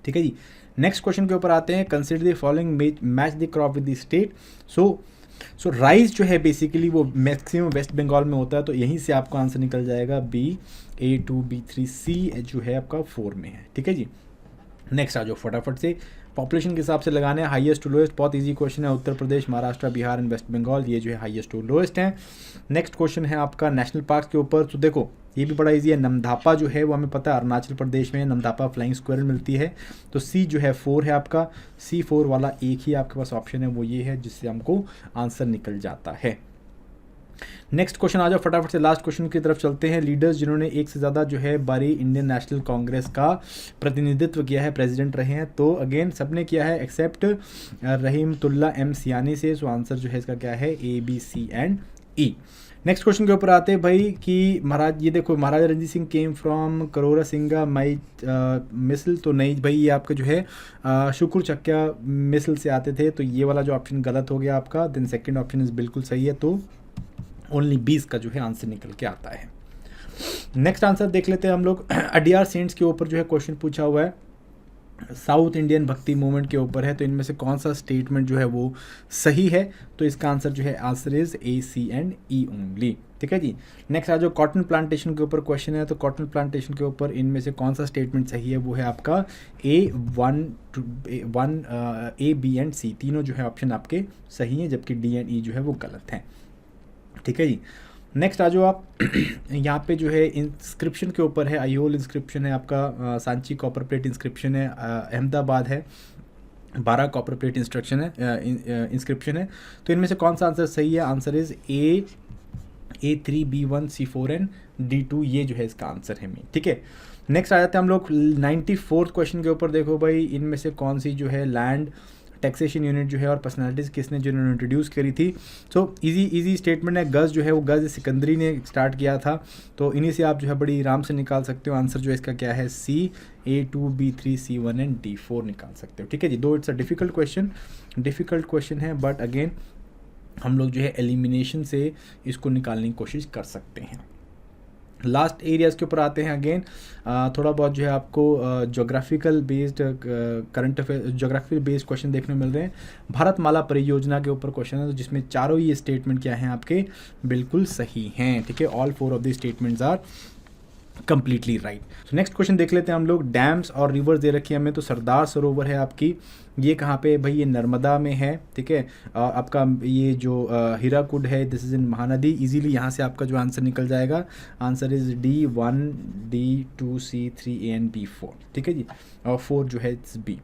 ठीक है जी। नेक्स्ट क्वेश्चन के ऊपर आते हैं, consider the following match the crop with the state. So rice जो है बेसिकली वो मैक्सिमम वेस्ट बंगाल में होता है, तो यहीं से आपका आंसर निकल जाएगा B, A2, B3, C जो है आपका 4 में है, ठीक है जी। नेक्स्ट आ जाओ फटाफट से, पॉपुलेशन के हिसाब से लगाने हैं हाईएस्ट टू लोएस्ट, बहुत इजी क्वेश्चन है, उत्तर प्रदेश, महाराष्ट्र, बिहार एंड वेस्ट बंगाल, ये जो है हाईएस्ट टू लोएस्ट हैं। नेक्स्ट क्वेश्चन है आपका नेशनल पार्क के ऊपर, तो देखो ये भी बड़ा इजी है, नमधापा जो है वो हमें पता है अरुणाचल प्रदेश में नमधापा फ्लाइंग स्क्वायरल मिलती है, तो C जो है 4 है आपका, C4 वाला एक ही आपके पास ऑप्शन है, वो ये है जिससे हमको आंसर निकल जाता है। नेक्स्ट क्वेश्चन आ जाओ फटाफट से, लास्ट क्वेश्चन की तरफ चलते हैं। लीडर्स जिन्होंने एक से ज़्यादा जो है बारी इंडियन नेशनल कांग्रेस का प्रतिनिधित्व किया है, प्रेसिडेंट रहे हैं, तो अगेन सबने किया है एक्सेप्ट रहीमतुल्ला एम सियानी से। सो आंसर जो है इसका क्या है, A, B, C and E। Next question के ऊपर आते हैं भाई कि महाराज, ये देखो महाराजा रणजीत सिंह केम फ्रॉम करोरा सिंगा माई मिसल, तो नहीं भाई ये आपका जो है शुक्र चक्या मिसल से आते थे, तो ये वाला जो ऑप्शन गलत हो गया आपका। देन सेकंड ऑप्शन इज बिल्कुल सही है, तो ओनली 20 का जो है आंसर निकल के आता है। नेक्स्ट आंसर देख लेते हैं हम लोग, अडियार सेंट्स के ऊपर जो है क्वेश्चन पूछा हुआ है, साउथ इंडियन भक्ति मूवमेंट के ऊपर है, तो इनमें से कौन सा स्टेटमेंट जो है वो सही है, तो इसका आंसर जो है answer is A, C and E only, ठीक है जी। नेक्स्ट आज जो कॉटन प्लांटेशन के ऊपर क्वेश्चन है, तो कॉटन प्लांटेशन के ऊपर इनमें से कौन सा स्टेटमेंट सही है, वो है आपका A, B एंड C, तीनों जो है ऑप्शन आपके सही हैं, जबकि D एंड E जो है वो गलत हैं, ठीक है जी। नेक्स्ट आ जाओ आप यहाँ पे जो है इंस्क्रिप्शन के ऊपर है, आयोल इंस्क्रिप्शन है आपका, सांची कॉपर प्लेट इंस्क्रिप्शन है, अहमदाबाद है, 12 कॉपर प्लेट इंस्ट्रक्शन है इंस्क्रिप्शन है, तो इनमें से कौन सा आंसर सही है, answer is A3, B1, C4 and D2, ये जो है इसका आंसर है मेन, ठीक है। नेक्स्ट आ जाते हैं हम लोग 94th क्वेश्चन के ऊपर, देखो भाई इनमें से कौन सी जो है लैंड टैक्सेशन यूनिट जो है और पर्सनालिटीज़ किसने जो इंट्रोड्यूस करी थी। सो इजी स्टेटमेंट है, गज़ जो है वो गज़ सिकंदरी ने स्टार्ट किया था, तो इन्हीं से आप जो है बड़ी आराम से निकाल सकते हो। आंसर जो है इसका क्या है, C, A2, B3, C1 and D4 निकाल सकते हो, ठीक है जी। दो इट्स अ डिफ़िकल्ट क्वेश्चन है, बट अगेन हम लोग जो है एलिमिनेशन से इसको निकालने की कोशिश कर सकते हैं। लास्ट एरियाज़ के ऊपर आते हैं अगेन। थोड़ा बहुत जो है आपको geographical based current affair geographical based question देखने मिल रहे हैं। भारतमाला परियोजना के ऊपर क्वेश्चन है, तो जिसमें चारों ही स्टेटमेंट क्या हैं आपके बिल्कुल सही हैं, ठीक है। All 4 of the statements are completely right. So next question देख लेते हैं हम लोग। डैम्स और रिवर्स दे रखी है हमें, तो सरदार सरोवर है आपकी, ये कहाँ पे भाई, ये नर्मदा में है, ठीक है। आपका ये जो हीराकुड है, this is in Mahanadi. Easily यहाँ से आपका जो आंसर निकल जाएगा, answer is D1 D2 C3 A and B 4, ठीक है जी। और 4 जो है इट्स B।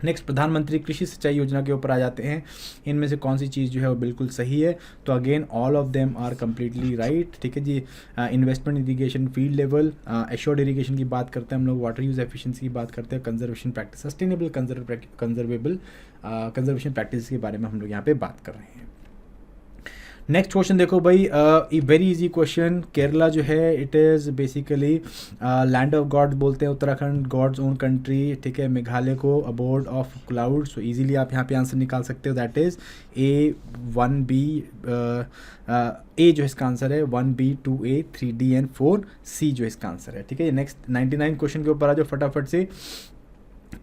नेक्स्ट प्रधानमंत्री कृषि सिंचाई योजना के ऊपर आ जाते हैं। इनमें से कौन सी चीज़ जो है वो बिल्कुल सही है, तो again all of them are completely right, ठीक है जी। Investment irrigation field level, assured irrigation की बात करते हैं हम लोग, वाटर यूज एफिशिएंसी की बात करते हैं, conservation practice, sustainable conservation practice के बारे में हम लोग यहाँ पे बात कर रहे हैं। नेक्स्ट क्वेश्चन देखो भाई, वेरी इजी क्वेश्चन। केरला जो है it is basically land of God बोलते हैं, उत्तराखंड गॉड्स ओन कंट्री, ठीक है। मेघालय को abode of cloud, so easily आप यहाँ पे आंसर निकाल सकते हो, दैट इज़ A1B। ए जो इसका आंसर है 1B 2A 3D and 4C जो इसका आंसर है, ठीक है। नेक्स्ट 99 क्वेश्चन के ऊपर आ जाओ फटाफट से।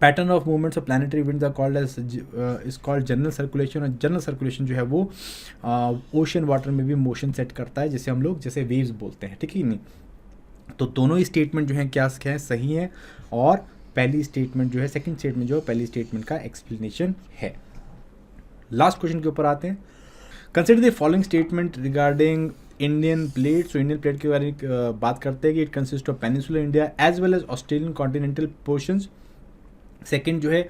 Pattern of movements of planetary winds are called as is called general circulation. और जनरल सर्कुलेशन जो है वो ओशन वाटर में भी मोशन सेट करता है, जिसे हम लोग जैसे वेव्स बोलते हैं, ठीक है नहीं। तो दोनों ही स्टेटमेंट जो है क्या है, सही है। और पहली स्टेटमेंट जो है, सेकंड स्टेटमेंट जो है पहली स्टेटमेंट का एक्सप्लेनेशन है। लास्ट क्वेश्चन के ऊपर आते हैं। Consider the following statement regarding Indian plate. So Indian plate के बारे में बात करते हैं कि it consist of peninsular India as well as Australian continental portions. Second जो है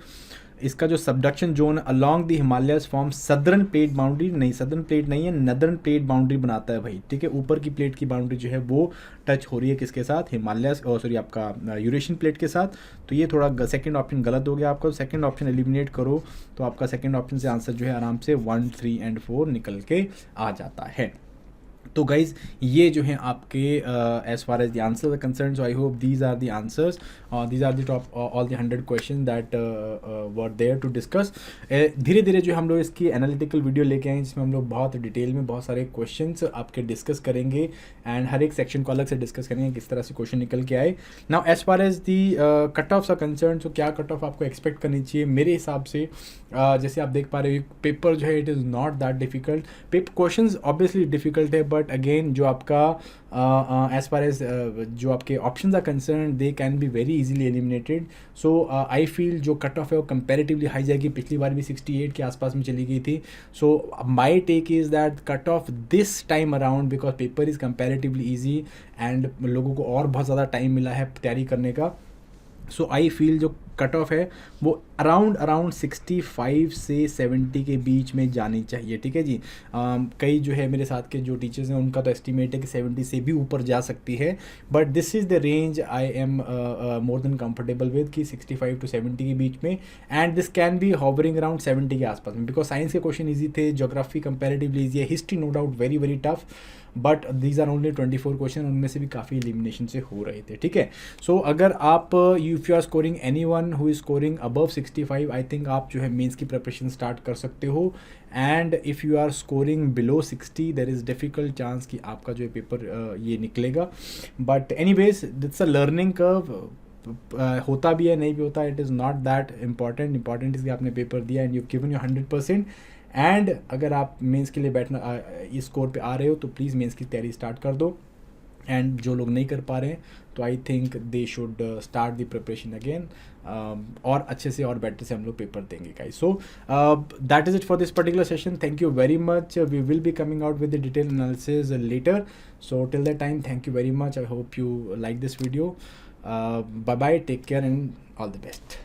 इसका जो subduction zone along the Himalayas form southern plate boundary, नहीं सदर्न प्लेट नहीं है, नदर्न प्लेट बाउंड्री बनाता है भाई, ठीक है। ऊपर की प्लेट की बाउंड्री जो है वो टच हो रही है किसके साथ, हिमालयस सॉरी आपका यूरेशियन प्लेट के साथ। तो ये थोड़ा सेकंड ऑप्शन गलत हो गया आपका, सेकंड ऑप्शन एलिमिनेट करो तो आपका सेकंड ऑप्शन से आंसर जो है आराम से 1, 3 and 4 निकल के आ जाता है। तो गाइज ये जो हैं आपके as far as the answers are concern, so I hope these are the answers, these are the top all the 100 question that were there to discuss. धीरे धीरे जो हम लोग इसकी एनालिटिकल वीडियो लेके आए, जिसमें हम लोग बहुत डिटेल में बहुत सारे क्वेश्चंस आपके डिस्कस करेंगे एंड हर एक सेक्शन को अलग से डिस्कस करेंगे किस तरह से क्वेश्चन निकल के आए। Now as far as the cut offs are concern, तो क्या कट ऑफ आपको एक्सपेक्ट करनी चाहिए मेरे हिसाब से। जैसे आप देख पा रहे हो पेपर जो है it is not that difficult, question obviously difficult है, बट अगेन जो आपका एज फार एज जो आपके options are concern they can be very easily eliminated. So I feel जो कट ऑफ है वो कंपैरेटिवली हाई जाएगी, पिछली बार भी 68 के आसपास में चली गई थी। So my take is that cut off this time around because paper is comparatively easy and लोगों को और बहुत ज़्यादा टाइम मिला है तैयारी करने का। सो आई फील जो कट ऑफ है वो अराउंड 65 से 70 के बीच में जानी चाहिए, ठीक है जी। कई जो है मेरे साथ के जो टीचर्स हैं उनका तो एस्टिमेट है कि 70 से भी ऊपर जा सकती है, but this is the range I am more than comfortable with कि 65 to 70 के बीच में, and this can be hovering around 70 के आसपास में, बिकॉज साइंस के क्वेश्चन ईजी थे, ज्योग्राफी कंपेरेटिवली ईजी है, history no doubt very very tough, but these are only 24 question, उनमें से भी काफ़ी एलिमिनेशन से हो रहे थे, ठीक है। सो अगर आप if you are scoring anyone who is scoring above 65, I think आप जो है मेंस की प्रिपरेशन स्टार्ट कर सकते हो, and if you are scoring below 60 there is difficult chance कि आपका जो है पेपर ये निकलेगा, but anyways that's a learning curve, होता भी है नहीं भी होता, it is not that important is कि आपने पेपर दिया and you given your 100%। And अगर आप मेंस के लिए बैठना इस स्कोर पे आ रहे हो तो प्लीज़ मेंस की तैयारी स्टार्ट कर दो, एंड जो लोग नहीं कर पा रहे हैं तो I think they should start the preparation again, और अच्छे से और बेटर से हम लोग पेपर देंगे guys. So that is it for this particular session, thank you very much, we will be coming out with the detail analysis later, so till that time thank you very much, I hope you like this video, bye bye, take care and all the best.